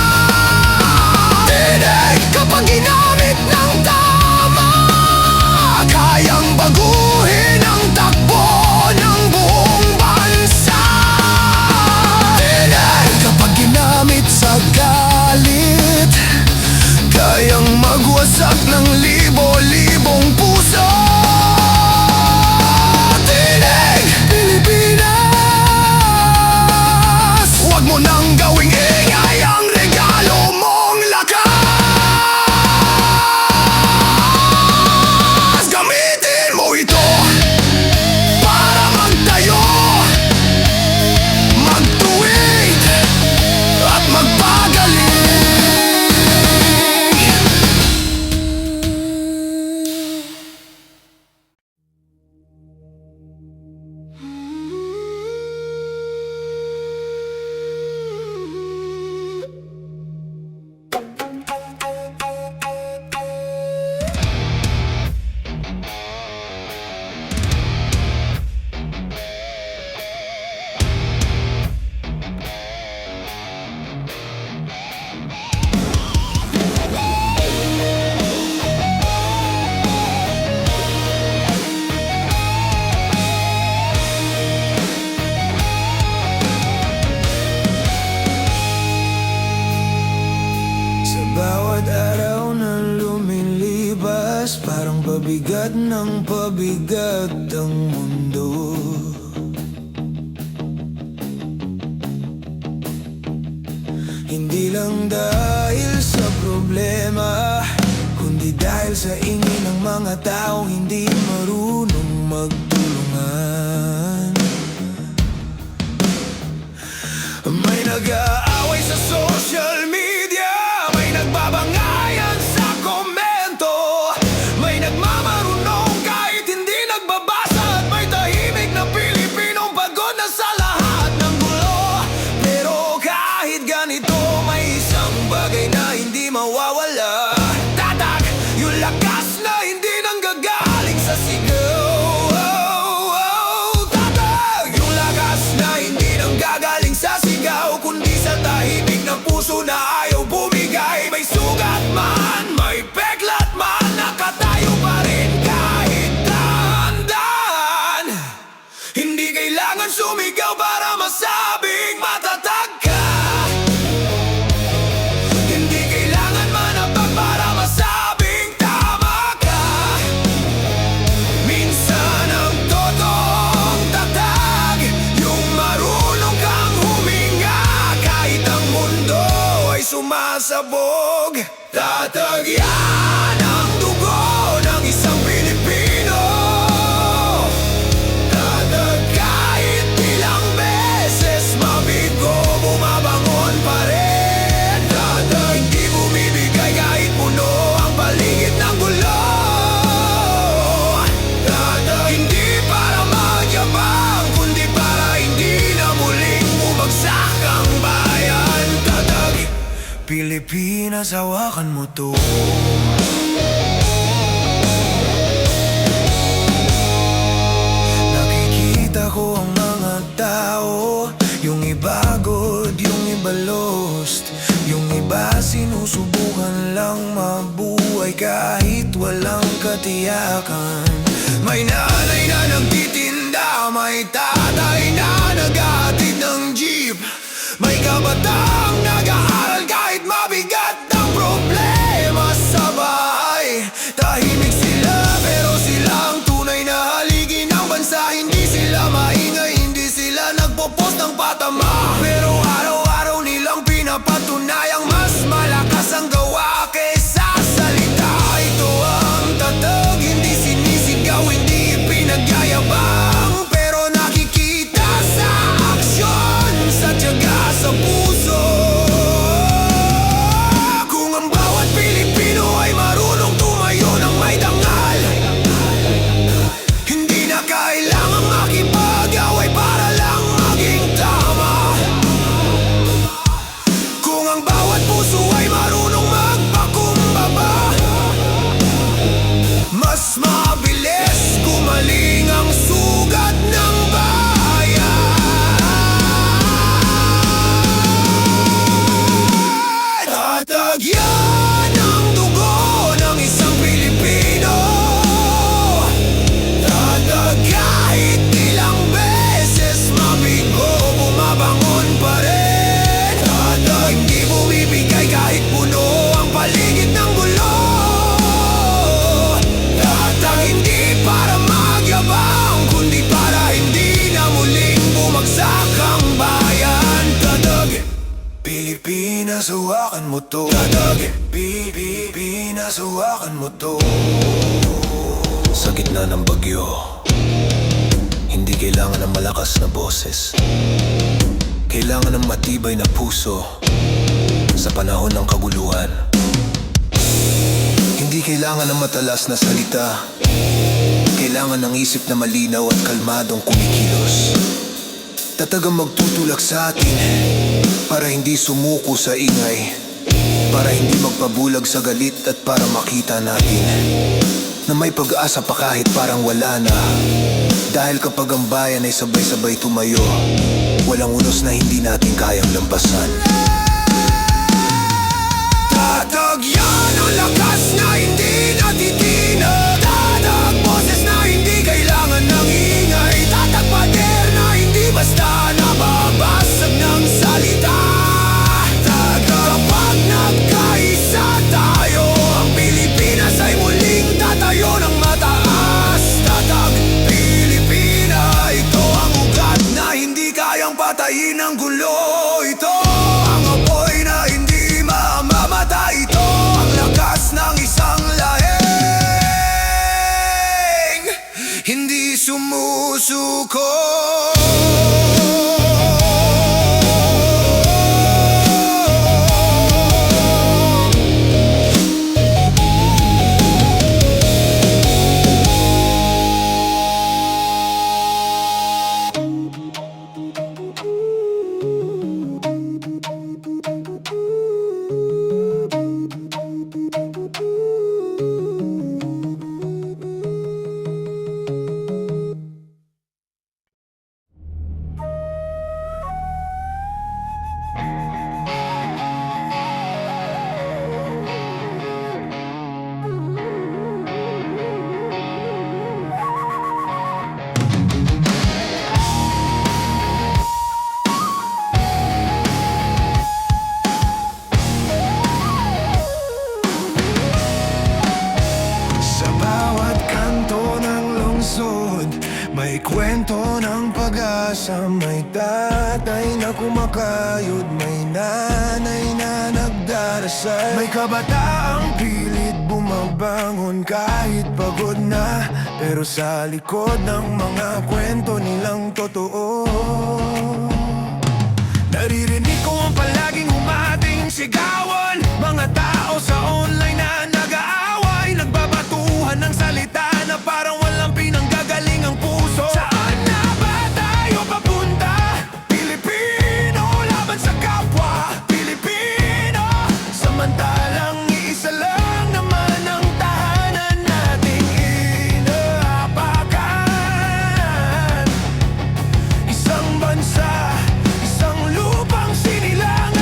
Tinig, kapag ginamit ng tama, kayang baguhin ang takbo ng buong bansa. Tinig, kapag ginamit sa galit, kayang magwasak ng libo-libong puso. Tinig, Pilipinas, huwag mo nang gawing ingay ang regalo mong lakas. Gamitin mo ito para magtayo, magtuwid at magpagaling. Sa bawat araw na lumilipas, parang pabigat ng pabigat ang mundo. Hindi lang dahil sa problema, kundi dahil sa ingin ng mga taong hindi marunong magtulungan. May nag-aaway sa social media, may nagbabangayan sa komento, may nagmamarunong kahit hindi nagbabasa, at may tahimik na Pilipinong pagod na sa lahat ng gulo. Pero kahit ganito, may isang bagay na hindi mawawala. Tatak, yung lakas na hindi nanggagaling sa sigaw. Tatak, yung lakas na hindi nanggagaling sa sigaw, kundi sa tahimik ng puso na ayaw bumigay. May sugat man, may peklat man, nakatayo pa rin kahit dahan-dahan. Hindi kailangan sumigaw para masabing matatag ka. Hindi kailangan handog. Tatagyan ang dugo ng isang Pilipino. Tatag kahit ilang beses mabigo, bumabangon pa rin. Tatag di bumibigay kahit puno ang paligid ng gulo. Tatag hindi para magyabang, kundi para hindi na muling bumagsak ang bayan. Tatag Pilipinas, hawakan mo to. Nakikita ko ang mga tao, yung iba good, yung iba lost. Yung iba sinusubukan lang mabuhay kahit walang katiyakan. May nanay na nagtitinda, may tatay na naghahatid ng jeep. May kabataang nag-aaral kahit mabigat ang problema sa bahay. Tahimik sila pero sila ang tunay na haligi ng bansa. Hindi sila maingay, hindi sila nagpo-post ng patama, pero araw-araw nilang pinapatunayang mas malakas ang gawa kaysa salita. Ito ang tatag, hindi sinisigaw, hindi pinagyayabang, pero nakikita sa aksyon, sa tiyaga, sa puso. Kung ang bawat Pilipino ay marunong tumayo ng may dangal, hindi na kailangang makipag-away para lang maging tama. Kung ang bawat puso ay marunong magpakumbaba, mas mabilis gumaling ang sugat ng bayan. Tatagyan ang dugo ng isang Pilipino. Tatag kahit ilang beses mabigo, bumabangon pa rin. Tatag hindi bumibigay kahit puno ang paligid ng gulo. Tatag hindi para magyabang, kundi para hindi na muling bumagsak ang bayan. Tatag Pilipinas, hawakan mo to. Tatag Pilipinas, hawakan mo to. Sa gitna ng bagyo, hindi kailangan ng malakas na boses. Kailangan ng matibay na puso. Sa panahon ng kaguluhan, hindi kailangan ng matalas na salita. Kailangan ng isip na malinaw at kalmadong kumikilos. Tatag ang magtutulak sa atin para hindi sumuko sa ingay, para hindi magpabulag sa galit, at para makita natin na may pag-asa pa kahit parang wala na. Dahil kapag ang bayan ay sabay-sabay tumayo, walang unos na hindi natin kayang lampasan. Tatag yan ang lakas na hindi natitinag. Tatag boses na hindi kailangan ng ingay. Tatag pader na hindi basta nababasag ng salita. Tatag kapag nagkaisa tayo, ang Pilipinas ay muling tatayo ng mataas. Tatag Pilipina, ito ang ugat na hindi kayang patayin ng gulo. Ito ang apoy na hindi mamamatay. Ito ang lakas ng isang lahing hindi sumusuko. May kwento ng pag-asa, may tatay na kumakayod, may nanay na nagdarasal. dasal. May kabataang pilit bumabangon kahit pagod na, pero sa likod ng mga kwento nilang totoo, naririnig ko ang palaging humating sigawan. Mga tao sa online na nag-aaway, nagbabatuhan ng salita na parang walang pinanggagaling ang puso. Saan na ba tayo papunta? Pilipino laban sa kapwa Pilipino, samantalang iisa lang naman ang tahanan nating inaapakan. Isang bansa, isang lupang sinilangan.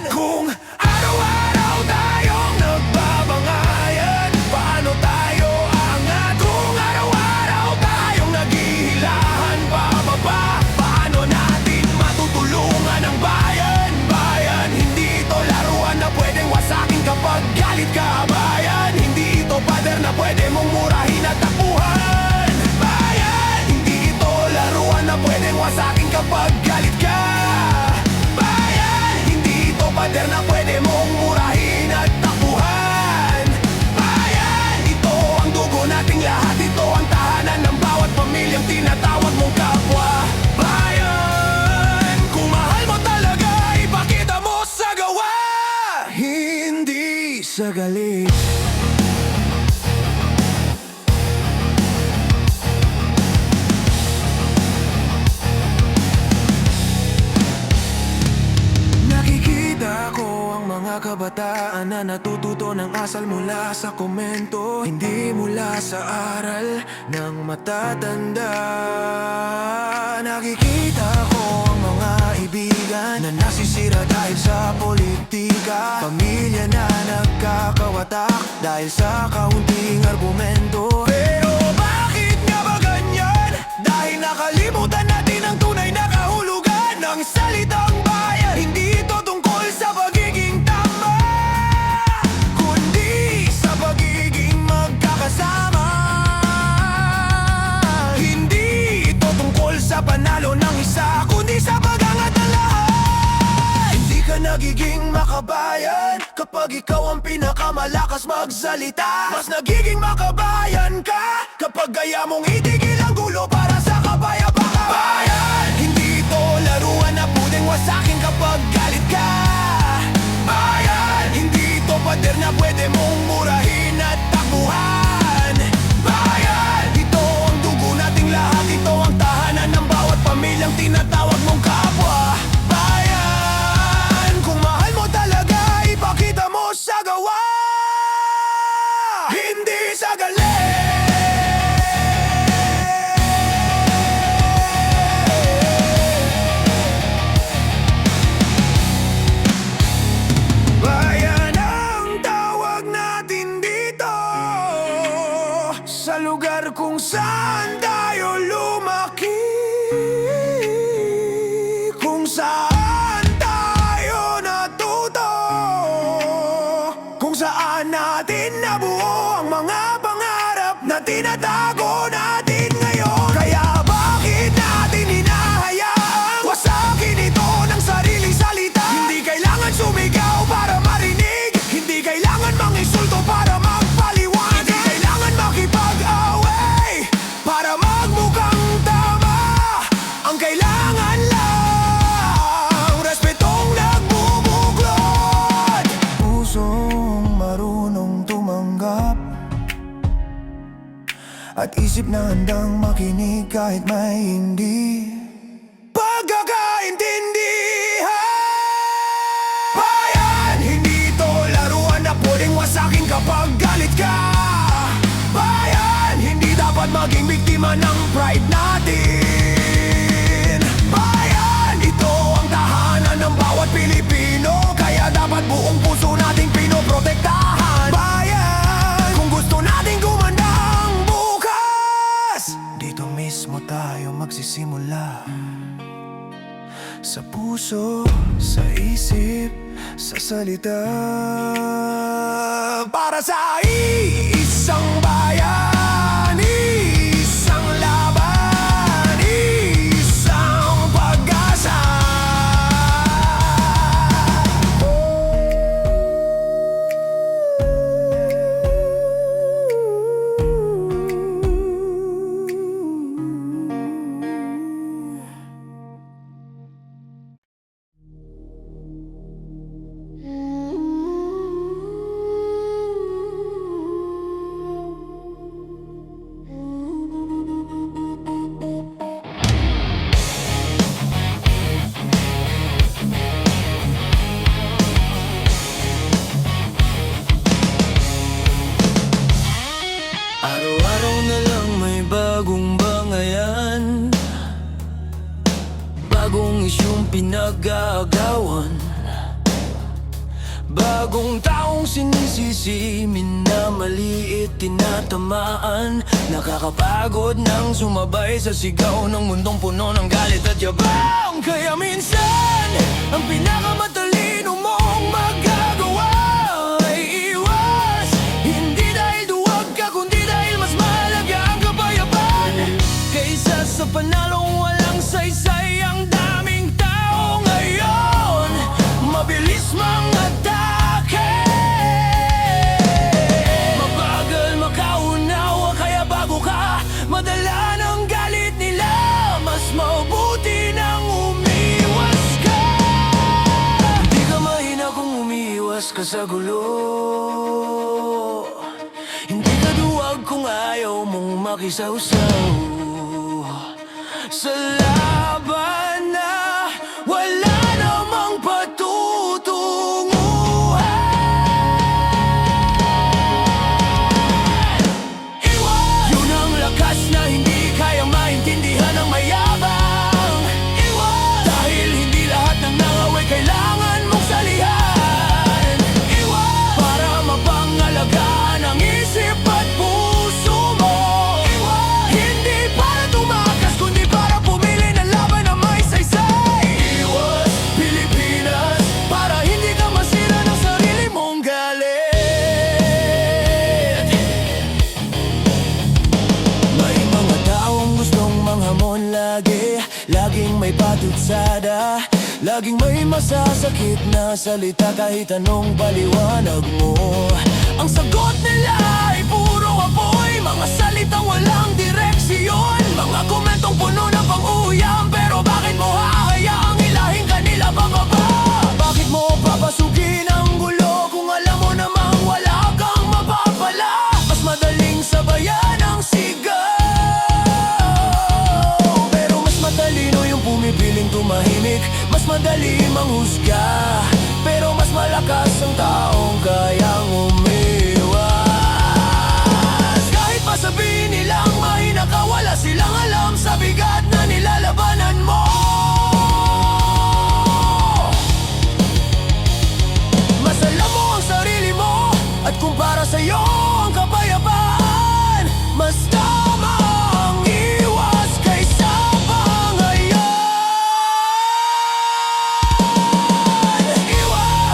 Kung araw-araw tayong nagbabangayan, paano tayo angat? Kung araw-araw tayong naghihilahan pababa, paano natin matutulungan ang bayan? Bayan, hindi ito laruan na pwedeng wasakin kapag galit ka. Bayan, hindi ito pader na pwede mong murahin at tapuhan. Bayan, hindi ito laruan na pwedeng wasakin kapag galit ka. Bayan, hindi ito pader na pwede mong murahin at tapuhan. Bayan, ito ang dugo nating lahat. Ito ang tahanan ng bawat pamilyang tinatawag mong kapwa. Bayan, kung mahal mo talaga, ipakita mo sa gawa, hindi sa galit. Nakikita ko ang mga kabataan na natututo ng asal mula sa komento, hindi mula sa aral ng matatanda. Nakikita ko ang mga ibigan na nasisira dahil sa politika, pamilya na nagkakawatak dahil sa kaunting argumento. Pero bakit nga ba ganyan? Dahil nakalimutan natin ang tunay na kahulugan ng salitang bayan. Hindi ito tungkol sa pagiging tama, kundi sa pagiging magkakasama. Hindi ito tungkol sa panalo ng isa, kundi sa pag-angat ng lahat. Hindi ka nagiging makabayan kapag ikaw ang pinakamalakas magsalita. Mas nagiging makabayan ka kapag gaya mong itigil ang gulo para sa kapayapaan. Bayan, hindi ito laruan na pwedeng wasakin kapag galit ka. Bayan, hindi ito pader na pwede mong murahin at takbuhan. Bayan, ito ang dugo nating lahat. Ito ang tahanan ng bawat pamilyang tinatawag mong kapwa. Bayan, kung mahal mo talaga, ipakita mo sa gawa, hindi sa galit. Bayan ang tawag natin dito, sa lugar kung saan tayo lumaki, kung saan tayo natuto, kung saan natin nabuo ang mga pangarap na tinatago natin ngayon. Kaya bakit natin hinahayaang wasakin ito ng sariling salita? Hindi kailangan sumigaw para marinig, hindi kailangan manginsulto para magpaliwanag, hindi kailangan makipag-away para magmukhang tama. Ang kailangan lang, respetong nagbubuklod, pusong marunong tumanggap, at isip na handang makinig kahit may hindi pagkakaintindihan. Bayan, hindi ito laruan na pwedeng wasakin kapag galit ka. Bayan, hindi dapat maging biktima ng pride natin. Bayan, ito ang tahanan ng bawat Pilipino, kaya dapat buong puso nating pinoprotektahan. Bayan, kung gusto nating gumanda ang bukas, dito mismo tayo magsisimula. Sa puso, sa isip, sa salita, para sa isang bayan, isang laban, isang pag-asa. mong sinisisi, minamaliit, tinatamaan. Nakakapagod nang sumabay sa sigaw ng mundong puno ng galit at yabang. Kaya minsan, ang pinakamatalino mong magagawa ay iwas. Hindi dahil duwag ka, kundi dahil mas mahalaga ang kapayapaan. Kaysa sa panalong walang saysay, ang daming tao ngayon mabilis mangatake. Mabagal makaunawa, kaya bago ka madala ng galit nila, mas mabuti nang umiwas ka. Di ka mahina kung umiwas ka sa gulo. Hindi ka duwag kung ayaw mong makisawsaw sa laban na wala namang patutunguhan. Iwas! Yun ang lakas na hindi kayang maintindihan ng mayabang. Iwas! Dahil hindi lahat ng nangaway kailangan mong salihan. Iwas! Para mapangalagaan ang isip at puso mo. Iwas! Hindi para tumakas, kundi para pumili ng laban na may saysay. Iwas, Pilipinas, para hindi ka masira ng sarili mong galit. May mga taong gustong manghamon lagi, laging may patutsada, laging may masasakit na salita kahit anong paliwanag mo. Ang sagot nila ay puro apoy, mga salitang walang direksyon, mga komentong puno ng pang-uuyam. Pero bakit mo hahayaang ilahin kanila pababa? Bakit mo papasugin ang gulo kung alam mo namang wala kang mapapala? Mas madaling sabayan ang sigaw, pero mas matalino yung pumipiling tumahimik. Mas madali manghusga, pero mas malakas ang taong kayang umiwas. Kahit pa sabihin nilang mahina ka, wala silang alam sa bigat na nilalabanan mo. Mas alam mo ang sarili mo, at kung para sa'yo ang kapayapaan, mas tama ang iwas kaysa pangayaw.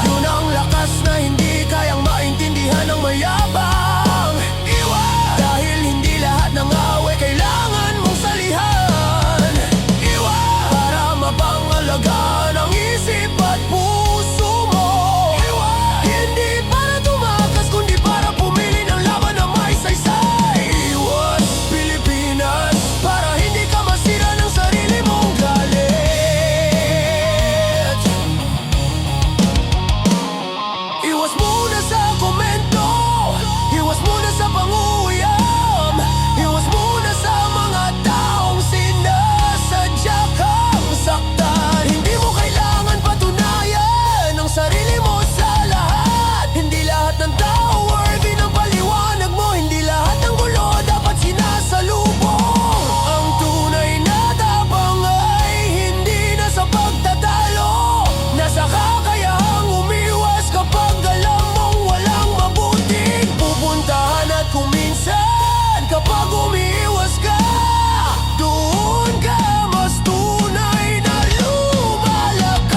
Yun ang lakas na hindi kayang maintindihan ng mayabang. Iwas! Dahil hindi lahat ng away kailangan mong salihan. Iwas! Para mapangalagaan ang isip at puso mo. Iwas! Hindi para tumakas, kundi para pumili ng laban na may saysay. Iwas, Pilipinas, para hindi ka masira ng sarili mong galit. Iwas muna sa komento, iwas muna sa panguyam, iwas muna sa mga taong sinasadya kang saktan. Hindi mo kailangan patunayan ang sarili mo sa lahat. Hindi lahat ng tao worthy ng paliwanag mo. Hindi lahat ng gulo dapat sinasalubong. Ang tunay na tapang ay hindi nasa pagtatalo, nasa kakayahang umiwas kapag alam mong walang mabuting pupuntahan. At kung minsan kapag umiwas ka, doon ka mas tunay na lumalakas.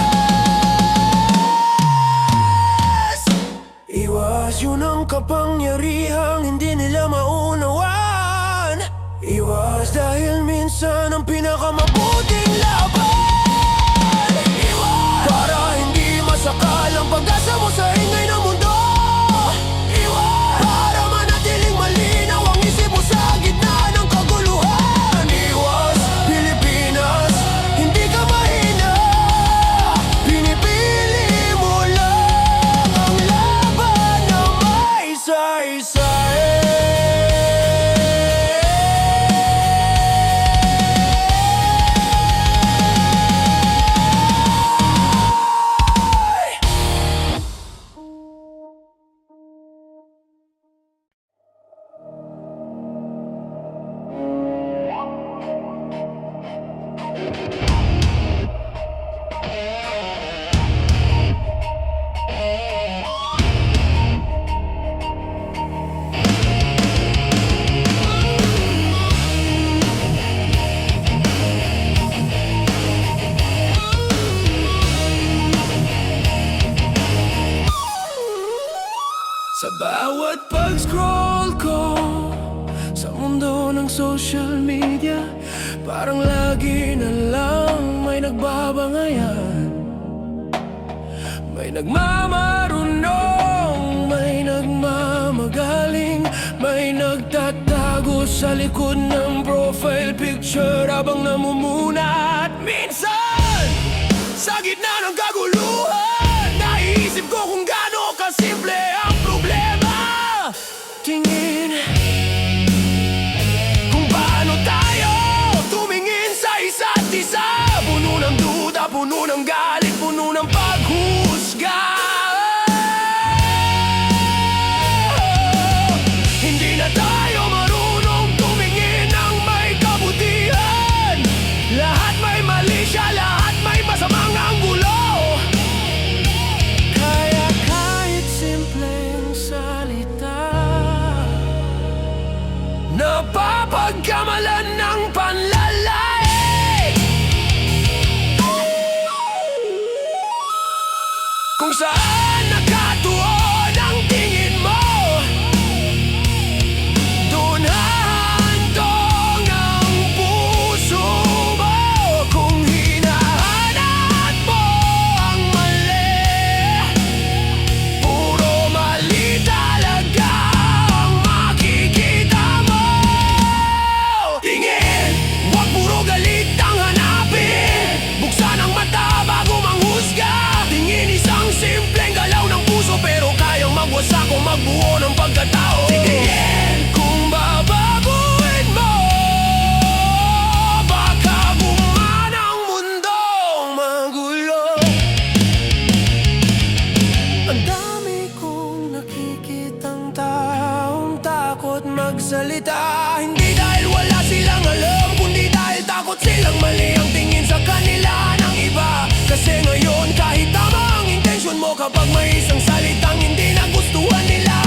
Iwas, yun ang kapangyarihang hindi nila maunawaan. Iwas, dahil minsan ang pinakamabuting laban. Iwas, para hindi masakal ang pag-asa mo sa ingay ng mundo. Iwas, para manatiling malinaw ang isip mo sa gitna ng kaguluhan. Iwas, Pilipinas, hindi ka mahina, pinipili mo lang ang laban na may saysay. Sa bawat pag-scroll ko sa mundo ng social media, parang lagi na lang may nagbabangayan. May nagmamarunong, may nagmamagaling, may nagtatago sa likod ng profile picture habang namumuna. At minsan, sa gitna ng kaguluhan, naiisip ko kung gaano kasimple ang problema. Tingin kung paano tayo tumingin sa isa't isa. Puno ng duda, puno ng galit, puno ng paghusga. Hindi na tayo marunong tumingin ng may kabutihan. Lahat may mali siya, lahat may masamang anggulo. Kaya kahit simpleng salita, napapagkamalan ng panlalait. Kung saan nakatuon ang tingin mo, doon hahantong ang puso mo. Kung hinahanap mo ang mali, puro mali talaga ang makikita mo. Tingin, huwag puro galit ang hanapin. Buksan ang mata bago manghusga. Tingin, isang simpleng galaw ng puso, pero kayang magwasak o magbuo ng pagkatao. Tingin, kung babaguhin mo, baka gumaan ang mundong magulo. Ang dami kong nakikitang taong takot magsalita. Hindi dahil wala silang alam, kundi dahil takot silang mali ang tingin sa kanila ng iba. Kasi ngayon kahit tama ang intensyon mo, kapag may isang salitang hindi nagustuhan nila,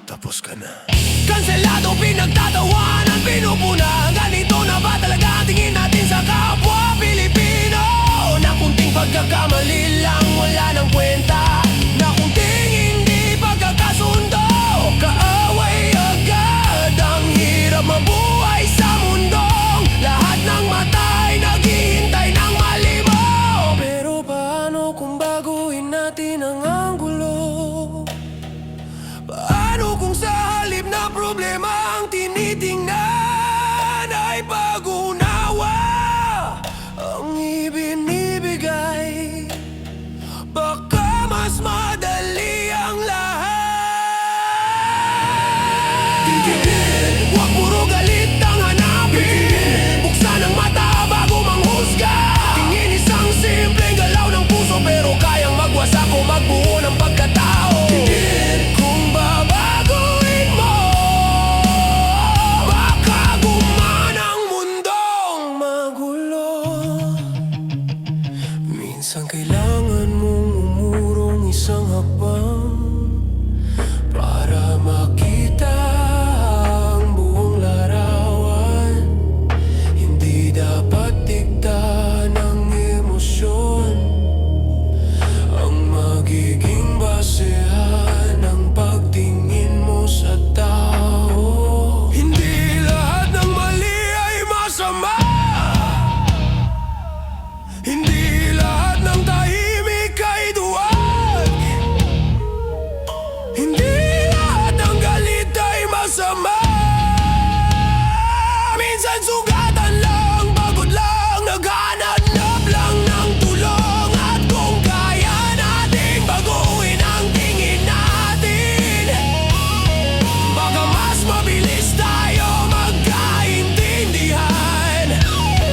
tapos ka na. Kanselado, pinagtatawanan, pinupuna. Ganito na ba talaga ang tingin natin sa kapwa Pilipino? Na kunting pagkakamali lang, wala nang kwenta. Na kunting hindi pagkakasundo, kaaway agad. Ang hirap mabuhay sa mundong lahat ng mata ay naghihintay ng mali mo. Pero paano kung baguhin natin ang anggulo? Paano kung sa halip na problema ang tinitingnan ay pag-unawa ang ibinibigay? Baka mas madali ang lahat. Tingin, huwag puro galit ang hanapin. Buksan ang mata bago manghusga. Tingin, isang simpleng galaw ng puso, pero kayang magwasak o magbuo ng pagkatao. Tingin, kung babaguhin mo, baka gumaan ang mundong magulo. Minsan kailangan mong umurong isang hakbang para makita ang buong larawan. Hindi dapat dikta ng emosyon ang magiging basehan ng pagtingin mo sa tao. Hindi lahat ng mali ay masama. Hindi lahat ng tahimik ay duwag. Hindi lahat ng galit ay masama. Minsan sugatan lang, pagod lang, naghahanap lang ng tulong. At kung kaya nating baguhin ang tingin natin, baka mas mabilis tayo magkaintindihan.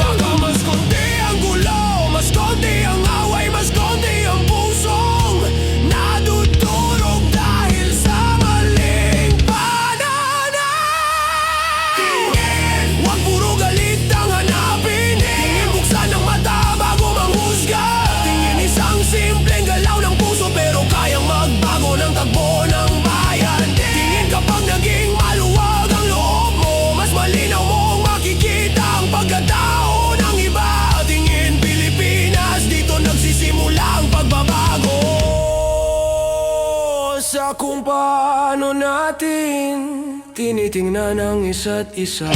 Baka mas konti ang gulo, mas konti ang away, mas konti ang pusong nadudurog dahil sa maling pananaw. Tingin, huwag puro galit ang hanapin. Tingin, buksan ang mata bago manghusga. Tingin, isang simpleng galaw ng puso, pero kayang magbago ng takbo ng bayan. Tingin, kapag naging maluwag ang loob mo, mas malinaw mong makikita ang pagkatao ng iba. Tingin, Pilipinas, dito nagsisimula ang pagbabago. Sa kung paano natin tinitingnan ang isa't isa.